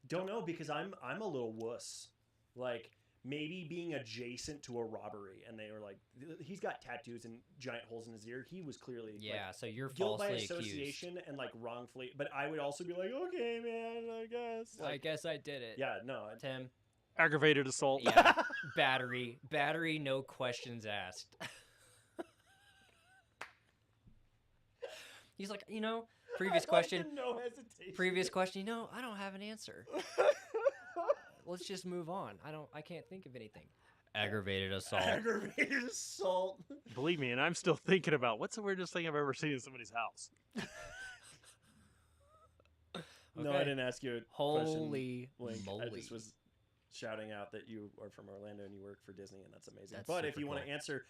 don't know because I'm a little wuss. Like maybe being adjacent to a robbery, and they were like, he's got tattoos and giant holes in his ear. He was clearly Yeah, so you're like, guilt by falsely accused. association and like wrongfully. But I would also be like, okay, man, I guess. I Like, guess I did it. yeah, no. Tim, aggravated assault. yeah, battery, no questions asked. He's like, previous question, No hesitation. previous question, I don't have an answer. Let's just move on. I can't think of anything. Aggravated assault. Aggravated assault. Believe me, and I'm still thinking about what's the weirdest thing I've ever seen in somebody's house. No, I Okay. didn't ask you a Holy question, Link. I moly. just was shouting out that you are from Orlando and you work for Disney, and that's amazing. That's but if super you want to cool. answer,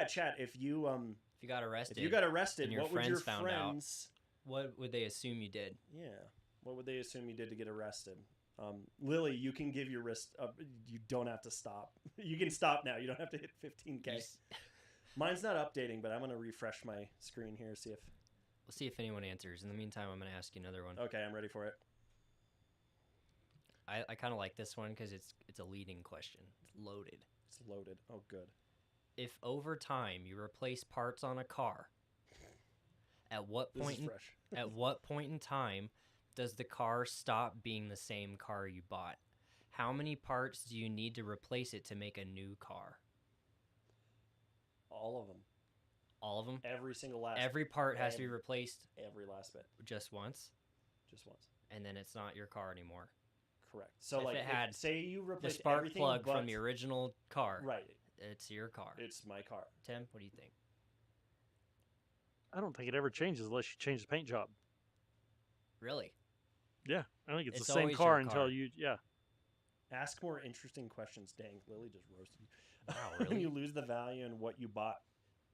chat, if you If you got arrested, got arrested, and your what would your friends found out. friends? what would they assume you did? Yeah, what would they assume you did to get arrested? Lily, you can give your wrist. You don't have to stop. You can stop now. You don't have to hit 15K. You s- Mine's not updating, but I'm gonna refresh my screen here. See if. We'll see if anyone answers. In the meantime, I'm going to ask you another one. Okay, I'm ready for it. I kind of like this one because it's a leading question. It's loaded. It's loaded. Oh, good. If over time you replace parts on a car, at what This point is fresh. at what point in time does the car stop being the same car you bought? How many parts do you need to replace it to make a new car? All of them. All of them? Every single last. Every part has to be every- replaced Every last bit. just once, Just once. and then it's not your car anymore. Correct. So If like, it had say you The replace spark everything plug but, from the original car. right. It's your car. It's my car. Tim, what do you think? I don't think it ever changes unless you change the paint job. Really? Yeah, I think it's It's the same always car your until car. you. Yeah, Ask more interesting questions. Dang, Lily just roasted you. Wow, When really? you lose the value in what you bought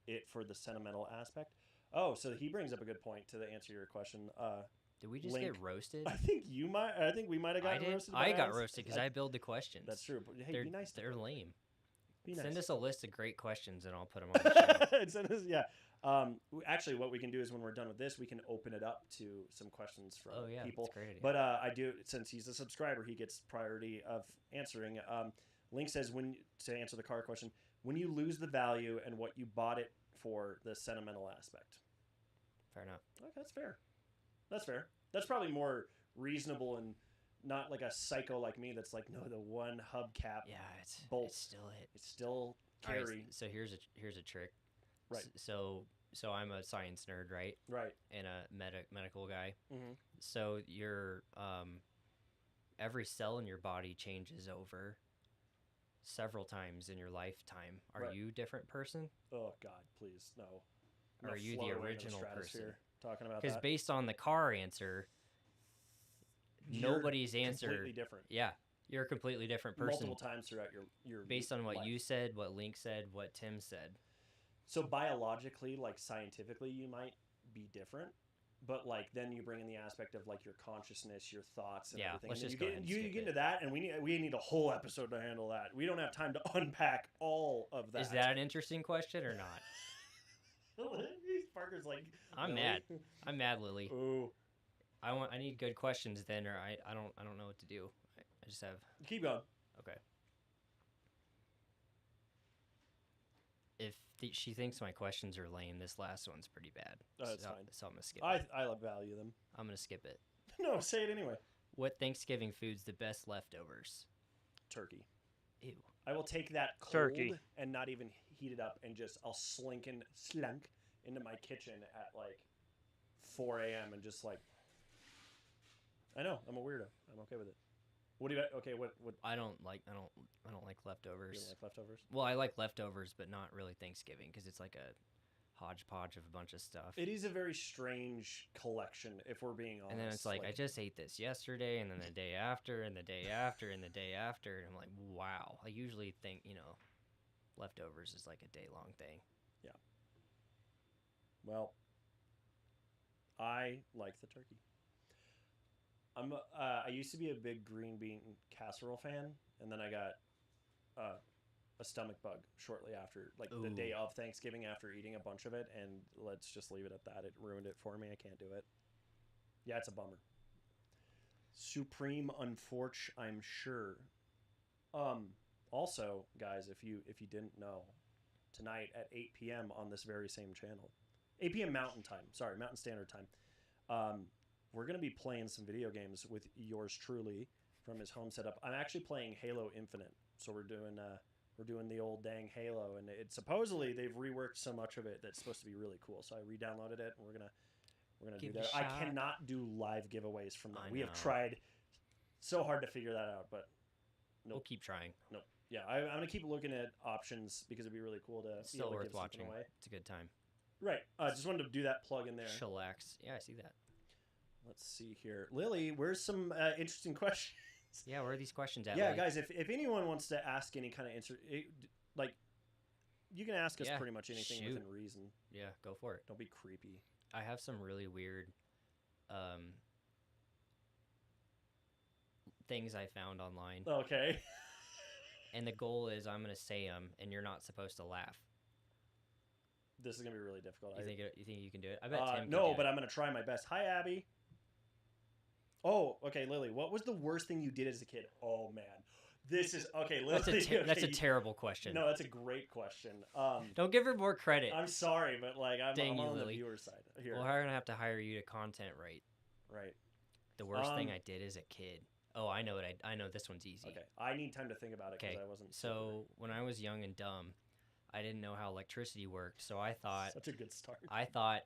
it for the sentimental aspect. Oh, so he brings up a good point to answer your question. Did we just Link. get roasted? I think we might have I gotten did. roasted. I by got us. roasted because I build the questions. That's true. But hey, They're be nice. To they're them. lame. Be nice. Send us a list of great questions and I'll put them on the show. Send us, yeah. Actually, what we can do is when we're done with this, we can open it up to some questions from Oh yeah, people. that's a great idea. But I do, since he's a subscriber, he gets priority of answering. Link says to answer the car question, when you lose the value and what you bought it for, the sentimental aspect. Fair enough. Okay, that's fair. That's fair. That's probably more reasonable and not like a psycho like me that's like, no, the one hubcap. Yeah, it's Bolt. still it. It's still All right, carry. so here's a trick. Right. So I'm a science nerd, right? Right. And a medical guy. Mhm. So your every cell in your body changes over several times in your lifetime. Are Right. you a different person? Oh God, please no. I'm Or gonna are you the float away into original stratosphere talking about Because that. based on the car answer, You're nobody's answer. completely different. Yeah, you're a completely different person Multiple times throughout your based on what life. you said, what Link said, what Tim said. So biologically, like scientifically, you might be different, but like then you bring in the aspect of like your consciousness, your thoughts, and Yeah, everything. let's and then just you go get ahead and you skip get it. into that, and we need a whole episode to handle that. We don't have time to unpack all of that. Is that an interesting question or not? Parker's like, I'm "Lily?" mad. I'm mad, Lily. Ooh, I need good questions then, or I don't know what to do. I just have keep going. okay. If she thinks my questions are lame, this last one's pretty bad. Oh, that's so, fine. So I'm gonna skip I it. value them. I'm gonna skip it. No, say it anyway. What Thanksgiving food's the best leftovers? Turkey. Ew. I will take that cold Turkey. and not even heat it up, and just I'll slunk into my kitchen at like 4 a.m. and just like. I know I'm a weirdo. I'm okay with it. What do you? Okay, what? I don't like You leftovers. don't like leftovers? Well, I like leftovers, but not really Thanksgiving because it's like a hodgepodge of a bunch of stuff. It is a very strange collection, if we're being honest. And then it's like, I just ate this yesterday, and then the day after, and the day after, and the day after, and I'm like, wow. I usually think, leftovers is like a day-long thing. Well, I like the turkey. I used to be a big green bean casserole fan, and then I got a stomach bug shortly after, like the day Ooh. of Thanksgiving after eating a bunch of it, and let's just leave it at that. It ruined it for me. I can't do it. Yeah, it's a bummer. Supreme unfortunate, I'm sure. Also, guys, if you didn't know, tonight at 8 p.m. on this very same channel, 8 p.m. Mountain Time. Sorry, Mountain Standard Time. We're gonna be playing some video games with yours truly from his home setup. I'm actually playing Halo Infinite, so we're doing the old dang Halo, and it supposedly they've reworked so much of it that's supposed to be really cool. So I re-downloaded it, and we're gonna Give do it that. a I shot. cannot do live giveaways from that. I We have know. tried so hard to figure that out, but We'll Nope. keep trying. nope. Yeah, I'm gonna keep looking at options because it'd be really cool to It's be still able to worth give something watching. away. It's a good time. Right. Just wanted to do that plug in there. Chillax. Yeah, I see that. Let's see here, Lily. Where's some interesting questions? Yeah, where are these questions at? Yeah, Lily? guys. If anyone wants to ask any kind of like, you can ask us Yeah, pretty much anything shoot. within reason. Yeah, go for it. Don't be creepy. I have some really weird things I found online. Okay. And the goal is I'm going to say them, and you're not supposed to laugh. This is gonna be really difficult. You think you can do it? I bet Tim can no, do but it. I'm gonna try my best. Hi, Abby. Oh, okay, Lily. What was the worst thing you did as a kid? Oh man, this is okay. Lily, That's a okay, terrible question. No, that's a great question. Don't give her more credit. I'm sorry, but like Dang I'm you, on the Lily. viewer side here. Well, we're going to have to hire you to content rate. Right. The worst thing Um, I did as a kid. Oh, I know it. I know this one's easy. Okay. I need time to think about it because Okay, I wasn't. So when I was young and dumb, I didn't know how electricity worked. So I thought such a good start.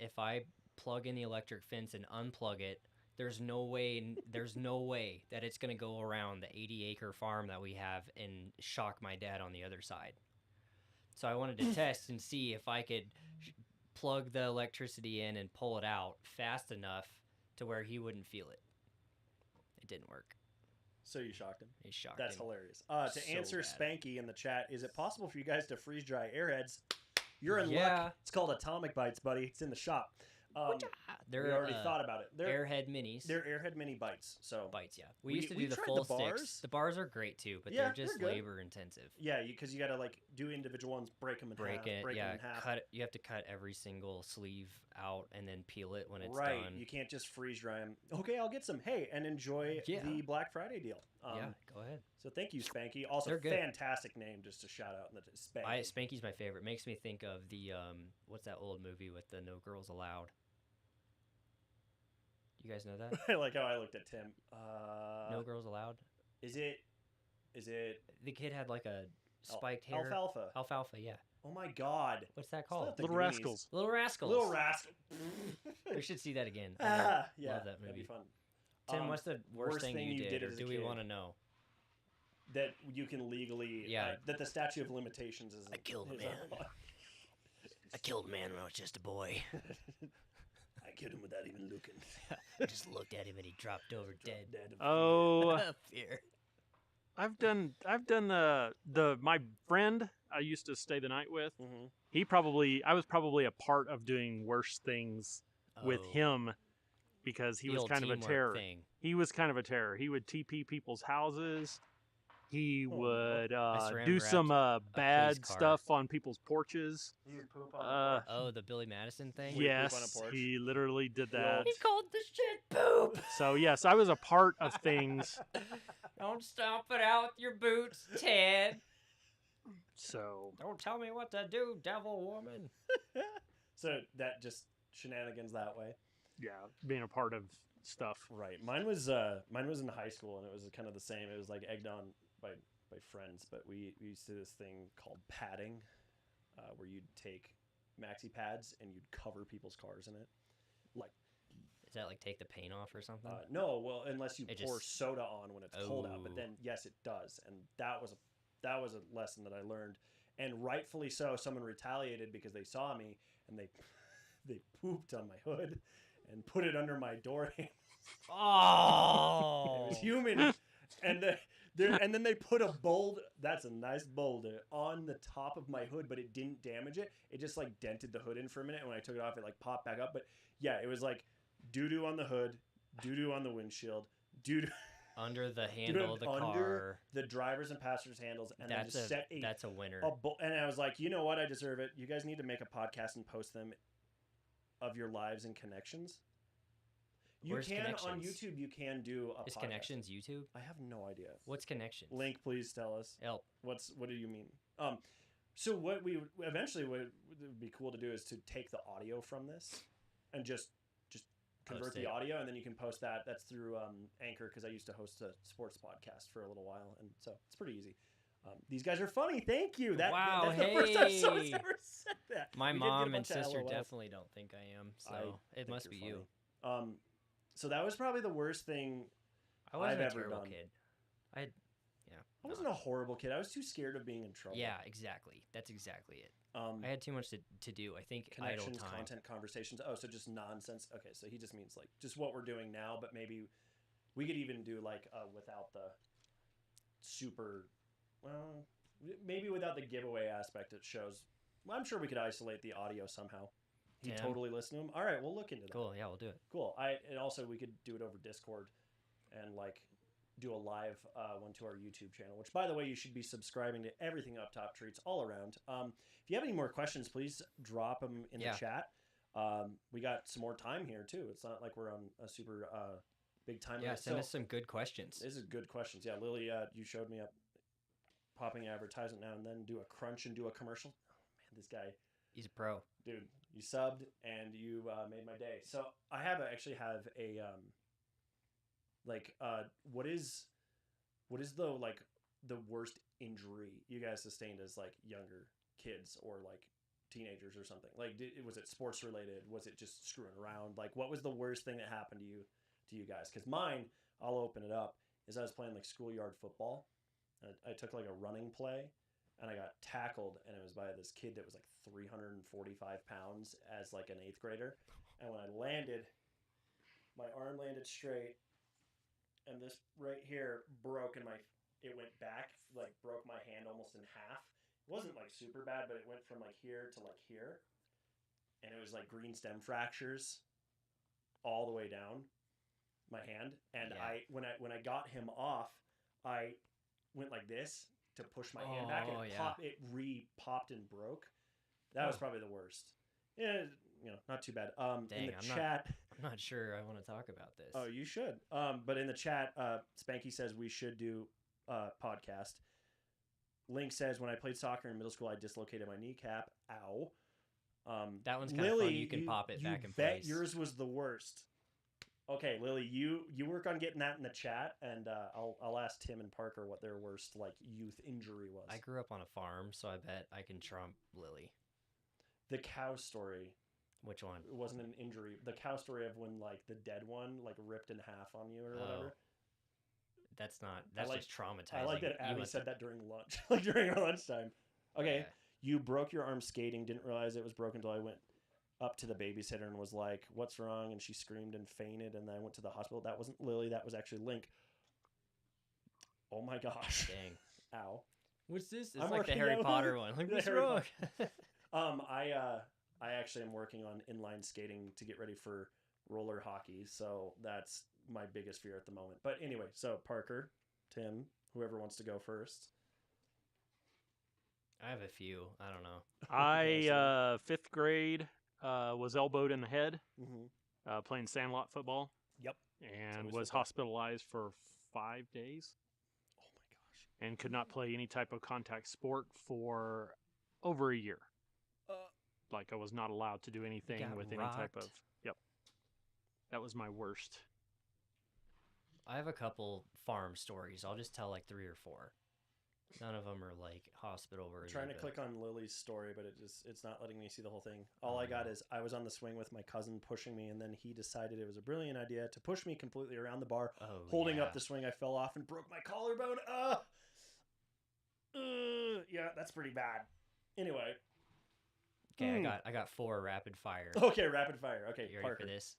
if I plug in the electric fence and unplug it, there's no way that it's going to go around the 80-acre farm that we have and shock my dad on the other side. So I wanted to test and see if I could plug the electricity in and pull it out fast enough to where he wouldn't feel it. It didn't work. So you shocked him. He shocked That's him. hilarious. To So answer bad. Spanky in the chat, is it possible for you guys to freeze dry airheads? You're in Yeah. luck. It's called Atomic Bites, buddy. It's in the shop. They're we already thought about it. They're Airhead minis. they're Airhead mini bites. So bites, yeah. We- We used to we do the tried full the bars. sticks. The bars are great too, but Yeah, they're they're just good. labor intensive. yeah, because you got to like do individual ones, break them in Break half, it, break yeah. them in half. Cut it. You have to cut every single sleeve out and then peel it when it's right. done. You can't just freeze dry them. Okay, I'll get some. Hey, and enjoy Yeah. the Black Friday deal. Yeah, go ahead. So thank you, Spanky. Also, They're good. fantastic name just to shout out in the Spanky. Spanky's my favorite. Makes me think of the what's that old movie with the No Girls Allowed? You guys know that? I like how I looked at Tim. No Girls Allowed. Is it? The kid had like a spiked hair. Alfalfa? Alfalfa, yeah. Oh my God! What's that It's called? not the Little Goonies. Rascals. Little Rascals. Little Rascal. We should see that again. I Yeah, love that that'd movie. be fun. Tim, what's the worst thing you did, or as a do we kid want to know? that you can legally? Yeah. that the statute of limitations is. I killed a is man. on. I killed a man when I was just a boy. I killed him without even looking. I just looked at him and he dropped over dead. Dead. Oh, Fear. I've done my friend I used to stay the night with. Mhm. I was probably a part of doing worse things with Oh. him because he The was old kind of a teamwork terror. thing. He was kind of a terror. He would TP people's houses. He Oh, would saran do wrapped some bad car. stuff on people's porches. You poop on Uh, Oh, the Billy Madison thing? Would he poop on a Yes, porch? he literally did The that. old- He called the shit poop. So yes, I was a part of things. Don't stomp it out with your boots, Ted. So Don't tell me what to do, devil woman. So that just shenanigans that way. yeah, being a part of stuff. Right. Mine was in high school, and it was kind of the same. It was like egged on by friends, but we used to do this thing called padding, where you'd take maxi pads and you'd cover people's cars in it. Like Is that like take the paint off or something? no, well, unless you It pour just- soda on when it's cold out. But Oh. then yes, it does, and that was a lesson that I learned, and rightfully so. Someone retaliated because they saw me and they they pooped on my hood and put it under my door handle. Oh. It was human. And and then they put a boulder. That's a nice boulder on the top of my hood, but it didn't damage it. It just like dented the hood in for a minute. And when I took it off, it like popped back up. But yeah, it was like doo doo on the hood, doo doo on the windshield, doo doo Under the handle of the under car. the drivers and passengers handles, and then That's just set that's a winner. and I was like, you know what? I deserve it. You guys need to make a podcast and post them of your lives and connections. You Where's can on Connections? YouTube. You can do a Is podcast. Connections YouTube? I have no idea. What's Connections? Link, please tell us. Help. What do you mean? So what we eventually would be cool to do is to take the audio from this and just convert Post the it. audio, and then you can post that. That's through Anchor, because I used to host a sports podcast for a little while, and so it's pretty easy. These guys are funny. Thank you. Wow, that's the first time someone's hey. ever said that. My We did get a mom and bunch of sister LOLs. definitely don't think I am, so I it think must you're be you. funny. So that was probably the worst thing. I wasn't I've a ever terrible done. kid. I wasn't a horrible kid. I was too scared of being in trouble. Yeah, exactly. That's exactly it. Um, I had too much to do. I think idle connections, time. content, conversations. Oh, so just nonsense. Okay, so he just means like just what we're doing now, but maybe we could even do like without the super. Well, maybe without the giveaway aspect. It shows. Well, I'm sure we could isolate the audio somehow. He Damn. totally listened to him. All right, we'll look into that. Cool. Yeah, we'll do it. Cool. And also we could do it over Discord, and like do a live one to our YouTube channel. Which, by the way, you should be subscribing to everything Up Top Treats all around. If you have any more questions, please drop them in Yeah. the chat. We got some more time here too. It's not like we're on a super big time Yeah, limit. send So, us some good questions. this is good questions. Yeah, Lily, you showed me up popping advertisement now and then. Do a crunch and do a commercial. Oh man, this guy. He's a pro. Dude, you subbed and you made my day. So I actually have a what is the like the worst injury you guys sustained as like younger kids or like teenagers or something? Like was it sports related? Was it just screwing around? Like what was the worst thing that happened to you guys? Because mine, I'll open it up, is I was playing like schoolyard football. And I took like a running play, and I got tackled, and it was by this kid that was like 345 pounds as like an 8th grader. And when I landed, my arm landed straight, and this right here broke, and it went back, like broke my hand almost in half. It wasn't like super bad, but it went from like here to like here, and it was like green stem fractures all the way down my hand. And Yeah. when I got him off, I went like this to push my hand back, and Oh, it yeah. re-popped and broke. That was Oh. probably the worst. Yeah, not too bad. In Dang, the I'm not- chat, I'm not sure I want to talk about this. oh, you should. But in the chat, Spanky says we should do a podcast. Link says when I played soccer in middle school, I dislocated my kneecap. Ow. That one's kinda fun. Lily, You can pop it back in bet place. yours was the worst. Okay, Lily, you work on getting that in the chat, and I'll ask Tim and Parker what their worst like youth injury was. I grew up on a farm, so I bet I can trump Lily. The cow story. Which one? It wasn't an injury. The cow story of when like the dead one like ripped in half on you or Oh, whatever. That's not. That's like- just traumatizing. I like that You Abby must said have- that during lunch, like during our lunchtime. Okay, Yeah. you broke your arm skating. Didn't realize it was broken until I went up to the babysitter and was like, "What's wrong?" And she screamed and fainted. And then I went to the hospital. That wasn't Lily. That was actually Link. Oh my gosh! Dang. Ow. What's this? It's I'm like the working Harry on Potter one. Like, the what's Harry wrong? I actually am working on inline skating to get ready for roller hockey. So that's my biggest fear at the moment. But anyway, so Parker, Tim, whoever wants to go first. I have a few. I don't know. I 5th grade was elbowed in the head Mm-hmm. playing sandlot football. Yep. And always was football. hospitalized for 5 days Oh my gosh. and could not play any type of contact sport for over a year. Like I was not allowed to do anything got with any type rocked. of. Yep. That was my worst. I have a couple farm stories. I'll just tell like 3 or 4. None of them are like hospital worthy. I'm trying to but- click on Lily's story, but it's not letting me see the whole thing. All I got is I was on the swing with my cousin pushing me, and then he decided it was a brilliant idea to push me completely around the bar, Oh, holding yeah. up the swing. I fell off and broke my collarbone. Yeah, that's pretty bad. Anyway, Okay, I got 4 rapid fire. okay, rapid fire. Okay, You ready Parker. for this?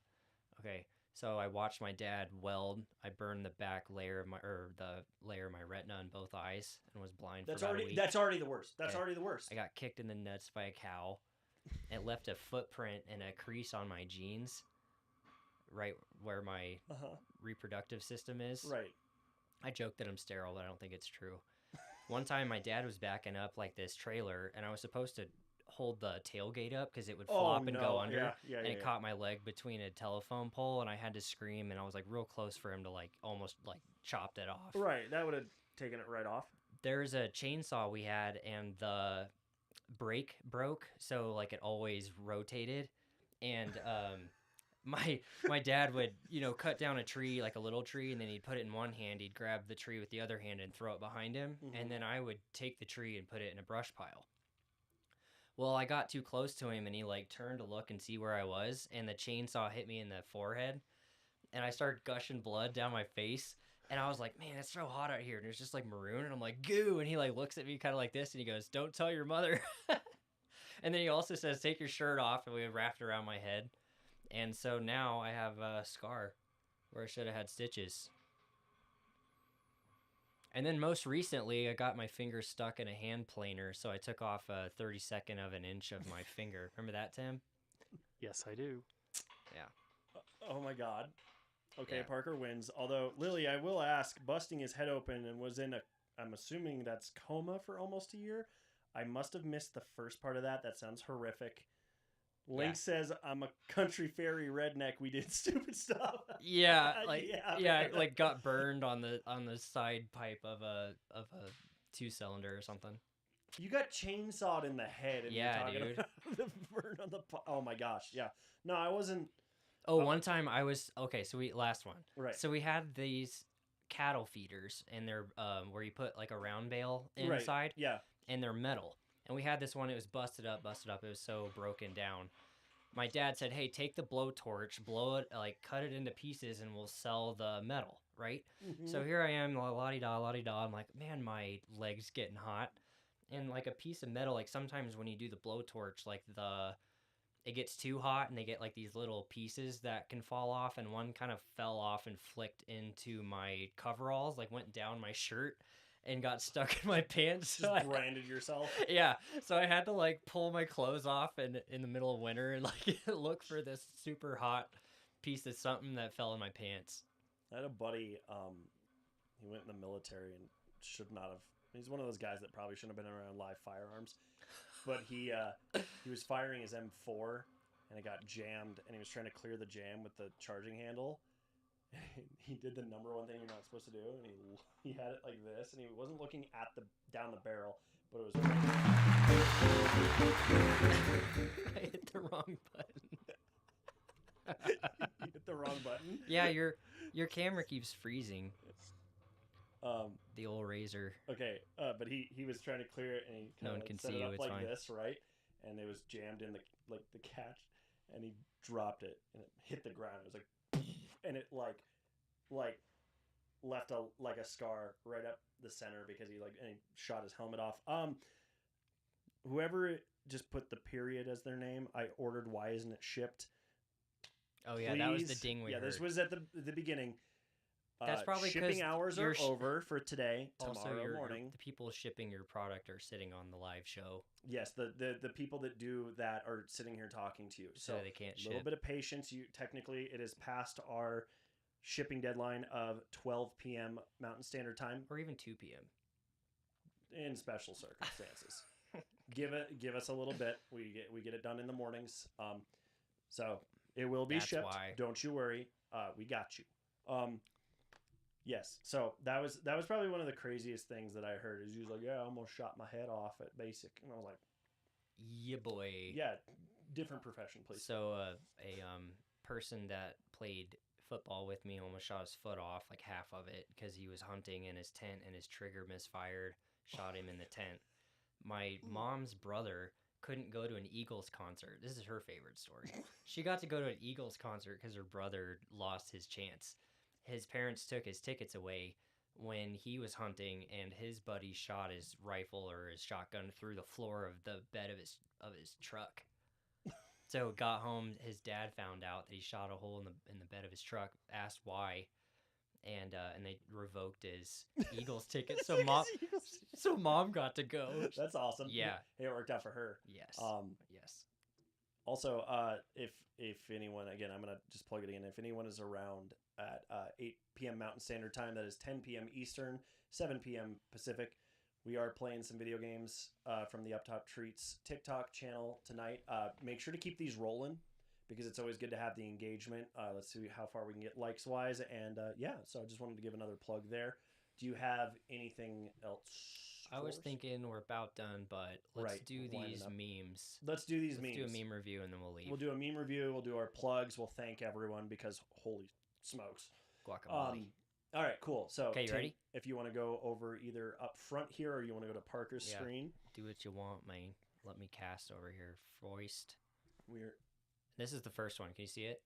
Okay, so I watched my dad weld. I burned the back layer of the layer of my retina in both eyes and was blind That's for about a already week. that's already the worst. That's Okay. already the worst. I got kicked in the nuts by a cow. It left a footprint and a crease on my jeans, right where my reproductive system is. Right. I joke that I'm sterile, but I don't think it's true. One time, my dad was backing up like this trailer, and I was supposed to hold the tailgate up because it would flop and go under. Yeah, And it caught my leg between a telephone pole, and I had to scream, and I was like real close for him to like almost like chopped it off. Right, that would have taken it right off. There's a chainsaw we had, and the brake broke, so like it always rotated, and my dad would cut down a tree, like a little tree, and then he'd put it in one hand, he'd grab the tree with the other hand and throw it behind him, Mhm. and then I would take the tree and put it in a brush pile. Well, I got too close to him, and he like turned to look and see where I was, and the chainsaw hit me in the forehead, and I started gushing blood down my face. And I was like, man, it's so hot out here. And it's just like maroon. And I'm like, goo. And he like looks at me kind of like this. And he goes, don't tell your mother. And then he also says, take your shirt off. And we wrapped it around my head. And so now I have a scar where I should have had stitches. And then most recently, I got my finger stuck in a hand planer. So I took off a 32nd of an inch of my finger. Remember that, Tim? Yes, I do. Oh my God. Okay, Yeah. Parker wins. Although, Lily, I will ask, busting his head open and was in I'm assuming that's coma for almost a year. I must have missed the first part of that. That sounds horrific. Link Yeah. says, I'm a country fairy redneck. We did stupid stuff. Yeah, like Yeah. like got burned on the side pipe of a 2-cylinder or something. You got chainsawed in the head. And Yeah, you're talking dude. about the burn on the oh my gosh. Yeah. No, I wasn't. Oh, one time I was okay. So last one. Right. So we had these cattle feeders, and they're where you put like a round bale Right. inside, Yeah. and they're metal. And we had this one. It was busted up. It was so broken down. My dad said, "Hey, take the blowtorch, blow it, like cut it into pieces, and we'll sell the metal." Right. Mm-hmm. So here I am, la-di-da, la-di-da. I'm like, man, my leg's getting hot. And like a piece of metal, like sometimes when you do the blowtorch, like it gets too hot and they get like these little pieces that can fall off. And one kind of fell off and flicked into my coveralls, like went down my shirt and got stuck in my pants. So Just branded yourself. yeah. So I had to like pull my clothes off in the middle of winter and like look for this super hot piece of something that fell in my pants. I had a buddy, he went in the military and should not have. He's one of those guys that probably shouldn't have been around live firearms. But he was firing his M4 and it got jammed, and he was trying to clear the jam with the charging handle. He did the number one thing you're not supposed to do, and he had it like this, and he wasn't looking at down the barrel, but it was. I hit the wrong button. You hit the wrong button. Yeah, your camera keeps freezing. Um, The old razor. Okay, but he was trying to clear it, and he No kind one of can set see it you, up it's like fine. this, right? And it was jammed in the catch, and he dropped it, and it hit the ground. It was like, and it like left a scar right up the center because he shot his helmet off. Whoever just put the period as their name, I ordered. Why isn't it shipped? Oh yeah, that was the Please. ding we Yeah, heard. this was at the beginning. That's probably 'cause shipping hours are you're sh- over for today, Also, tomorrow morning. the people shipping your product are sitting on the live show, Yes, the people that do that are sitting here talking to you. so they can't a little ship. bit of patience. You technically it is past our shipping deadline of 12 p.m. Mountain Standard Time Or even 2 p.m. in special circumstances. Give us a little bit. We get it done in the mornings. So it will be That's shipped. why. Don't you worry. We got you. Yes. So that was probably one of the craziest things that I heard. Is he was like, yeah, I almost shot my head off at basic, and I was like, Yeah, boy. yeah, different profession, please. So a person that played football with me almost shot his foot off, like half of it, because he was hunting in his tent and his trigger misfired, shot him in the tent. My mom's brother couldn't go to an Eagles concert. This is her favorite story. She got to go to an Eagles concert because her brother lost his chance. His parents took his tickets away when he was hunting, and his buddy shot his rifle or his shotgun through the floor of the bed of his truck. So got home, his dad found out that he shot a hole in the bed of his truck, asked why, and they revoked his Eagles ticket. So mom got to go. That's awesome. Yeah. Hey, it worked out for her. Yes. Yes. Also, if anyone, again, I'm gonna just plug it again. If anyone is around at 8 p.m. Mountain Standard Time, that is 10 p.m. Eastern, 7 p.m. Pacific. We are playing some video games from the Up Top Treats TikTok channel tonight. Make sure to keep these rolling because it's always good to have the engagement. Let's see how far we can get likes wise, and yeah. So I just wanted to give another plug there. Do you have anything else? I was for us? thinking we're about done, but let's Right, do winding these up. memes. Let's do these Let's memes. do a meme review and then we'll leave. We'll do a meme review. We'll do our plugs. We'll thank everyone because holy smokes. Guacamole. All right, cool. So, Okay, you Tim, ready? If you want to go over either up front here or you want to go to Parker's Yeah. screen, Do what you want, man. Let me cast over here. Foist. we're This is the first one. Can you see it?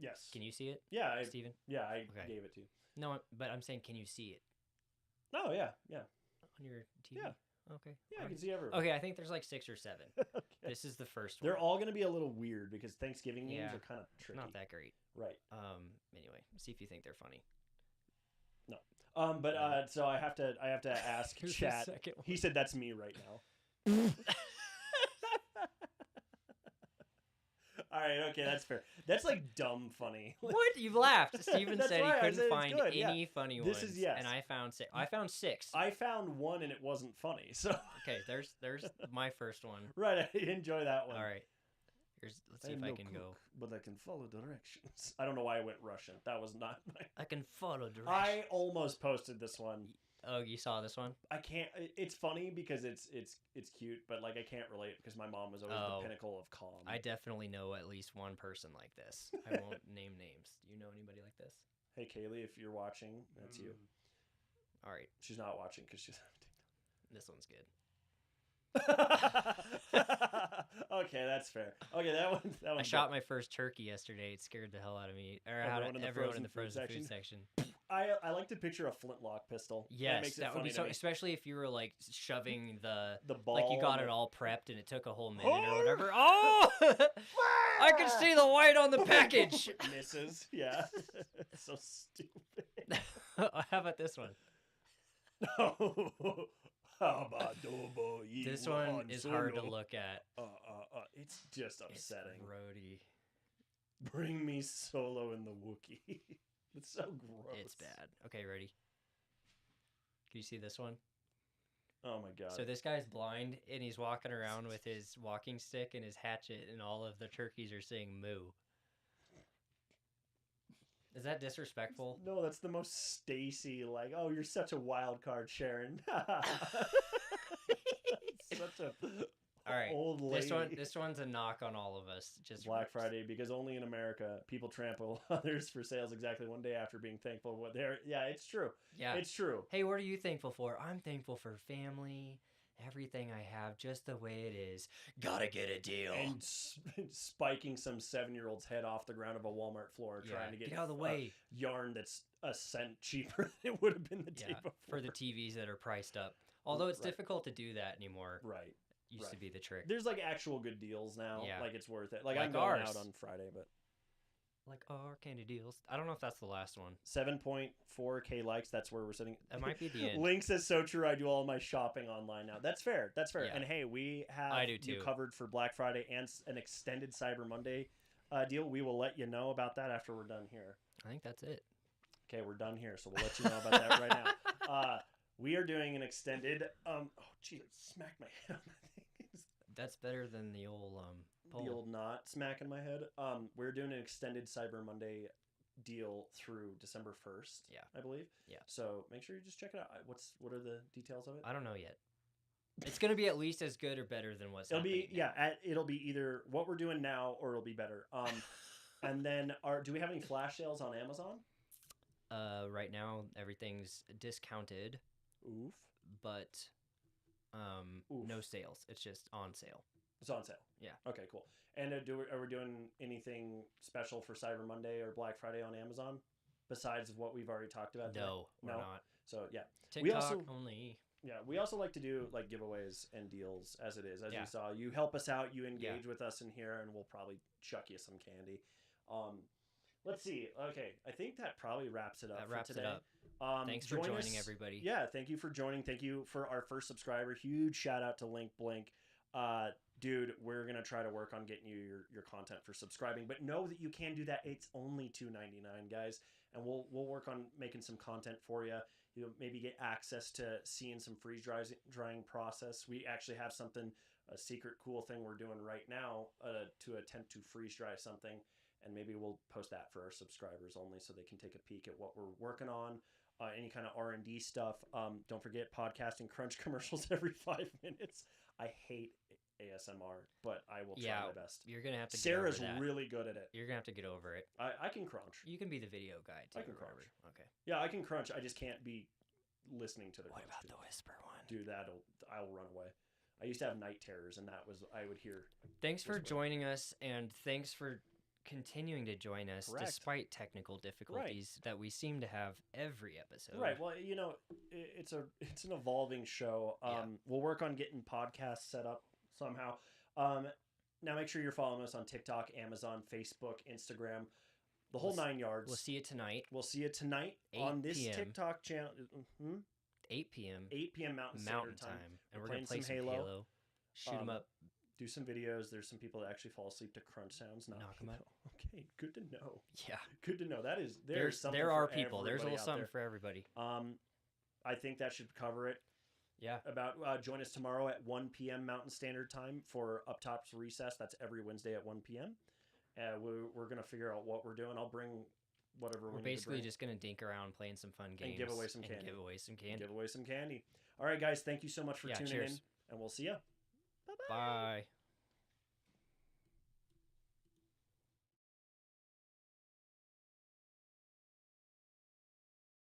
yes. Can you see it, Yeah, I Steven? okay. Okay. Gave it to you. No, but I'm saying, can you see it Oh yeah, yeah, on your TV? Yeah. Okay. yeah. I alright. can see everyone. Okay, I think there's like 6 or 7. Okay. This is the first They're one. all going to be a little weird because Thanksgiving memes Yeah. are kind of tricky. Not that great. Right. Anyway, see if you think they're funny. But Yeah. so I have to ask Here's the chat. second one. He said that's me right now. All right, okay, that's fair. That's like dumb funny. What? You laughed. Steven That's said why I he said couldn't it's find good, yeah. any funny This ones. is- yes. And I found 6. I found 6. I found one and it wasn't funny. So Okay, there's my first one. right, I enjoy that one. All right. Let's see if I can go. But I can follow directions. I don't know why I went Russian. That was not my. I can follow directions. I almost posted this one. Oh, you saw this one? I can't. It's funny because it's cute, but like I can't relate because my mom was always Oh. the pinnacle of calm. I definitely know at least one person like this. I won't name names. Do you know anybody like this? Hey Kaylee, if you're watching, that's you. All right, She's not watching because she's. this one's good. Okay, that's fair. Okay, that one. I shot my first turkey yesterday. It scared the hell out of me. Or everyone in the frozen food section. I like to picture a flintlock pistol. Yes, makes it that would be funny so. to me. Especially if you were like shoving the ball. like you got and it the- all prepped and it took a whole minute or whatever. Oh, I can see the white on the package. Misses. Yeah. So stupid. How about this one? This one is hard to look at. It's just It's upsetting. grody. Bring me Solo in the Wookiee. It's so gross. It's bad. Okay, ready? Can you see this one? Oh my god. So this guy's blind and he's walking around with his walking stick and his hatchet, and all of the turkeys are saying moo. Is that disrespectful? No, that's the most Stacy. Like, oh, you're such a wild card, Sharon. Such a All right, old lady. This one's a knock on all of us. Just Black Friday, because only in America people trample others for sales exactly one day after being thankful for what they're. Yeah, it's true. Yeah. It's true. Hey, what are you thankful for? I'm thankful for family, everything I have, just the way it is. Gotta get a deal. And spiking some 7-year-old's head off the ground of a Walmart floor Yeah, trying to get out of the way. yarn that's a cent cheaper than it would have been the day Yeah, before. for the TVs that are priced up. Although it's Right. difficult to do that anymore. Right. Used to right. be the trick. There's like actual good deals now. Yeah. Like it's worth it. Like Like I'm going ours. out on Friday, but like our candy deals. I don't know if that's the last one. 7.4K likes. That's where we're sitting. That might be the end. Link says so true. I do all my shopping online now. That's fair. That's fair. Yeah. And hey, we have I do you too. covered for Black Friday and an extended Cyber Monday deal. We will let you know about that after we're done here. I think that's it. Okay, we're done here, so we'll let you know about that right now. We are doing an extended. Oh, gee, I smacked my head on my things. That's better than the old poll. The old knot smacking my head. We're doing an extended Cyber Monday deal through December 1st. Yeah. I believe. Yeah. So make sure you just check it out. What are the details of it? I don't know yet. It's gonna be at least as good or better than what's. It'll be happening now. it'll be either what we're doing now or it'll be better. And then do we have any flash sales on Amazon? Right now everything's discounted, Oof. but Oof. no sales. It's just on sale. It's on sale. Yeah. Okay, cool. And are we doing anything special for Cyber Monday or Black Friday on Amazon besides what we've already talked about? today? No, we're No? not. So yeah, TikTok also- only. yeah. We also like to do like giveaways and deals as it is. As Yeah. you saw, you help us out, you engage with us in here, and we'll probably chuck you some candy. Let's see. Okay, I think that probably wraps it up. That for wraps it today. up. Thanks for join joining, us- everybody. Yeah, thank you for joining. Thank you for our first subscriber. Huge shout out to Link Blink. Dude, we're gonna try to work on getting you your content for subscribing, but know that you can do that. It's only $2.99, guys, and we'll work on making some content for you. You'll maybe get access to seeing some freeze drying process. We actually have a secret cool thing we're doing right now to attempt to freeze dry something, and maybe we'll post that for our subscribers only so they can take a peek at what we're working on. Any kind of R&D stuff. Don't forget podcasting crunch commercials every 5 minutes. I hate ASMR, but I will try my best. You're gonna have to. Sarah's get over that. really good at it. You're gonna have to get over it. I can crunch. You can be the video guy too. I can or whatever. crunch. Okay. Yeah, I can crunch. I just can't be listening to the What crunch. about too. the whisper one? Dude, I'll run away. I used to have night terrors, and I would hear. Thanks for whisper. joining us, and thanks for continuing to join us Correct. despite technical difficulties that we seem to have every episode. Right. Well, it's an evolving show. Yeah. We'll work on getting podcasts set up somehow. Now make sure you're following us on TikTok, Amazon, Facebook, Instagram, the whole 9 yards. We'll see you tonight, We'll see you tonight 8 on this p.m. TikTok channel. 8 p.m. 8 p.m. Mountain Mountain Standard Time, Time. and We're we're gonna play playing some some Halo. Halo. Shoot 'em up. Do some videos. There's some people that actually fall asleep to crunch sounds. Knock 'em out. Okay, good to know. Yeah. Good to know. There's something There are for people. There's a everybody little out something there. for everybody. I think that should cover it. Yeah. About join us tomorrow at 1 p.m. Mountain Standard Time for Up Top's Recess. That's every Wednesday at 1 p.m. We're gonna figure out what we're doing. I'll bring whatever We're we need to basically bring. just gonna dink around playing some fun games give away some and candy. give away some candy. Give away some candy. All right, guys. Thank you so much for Yeah, tuning cheers. in, and we'll see ya. Bye.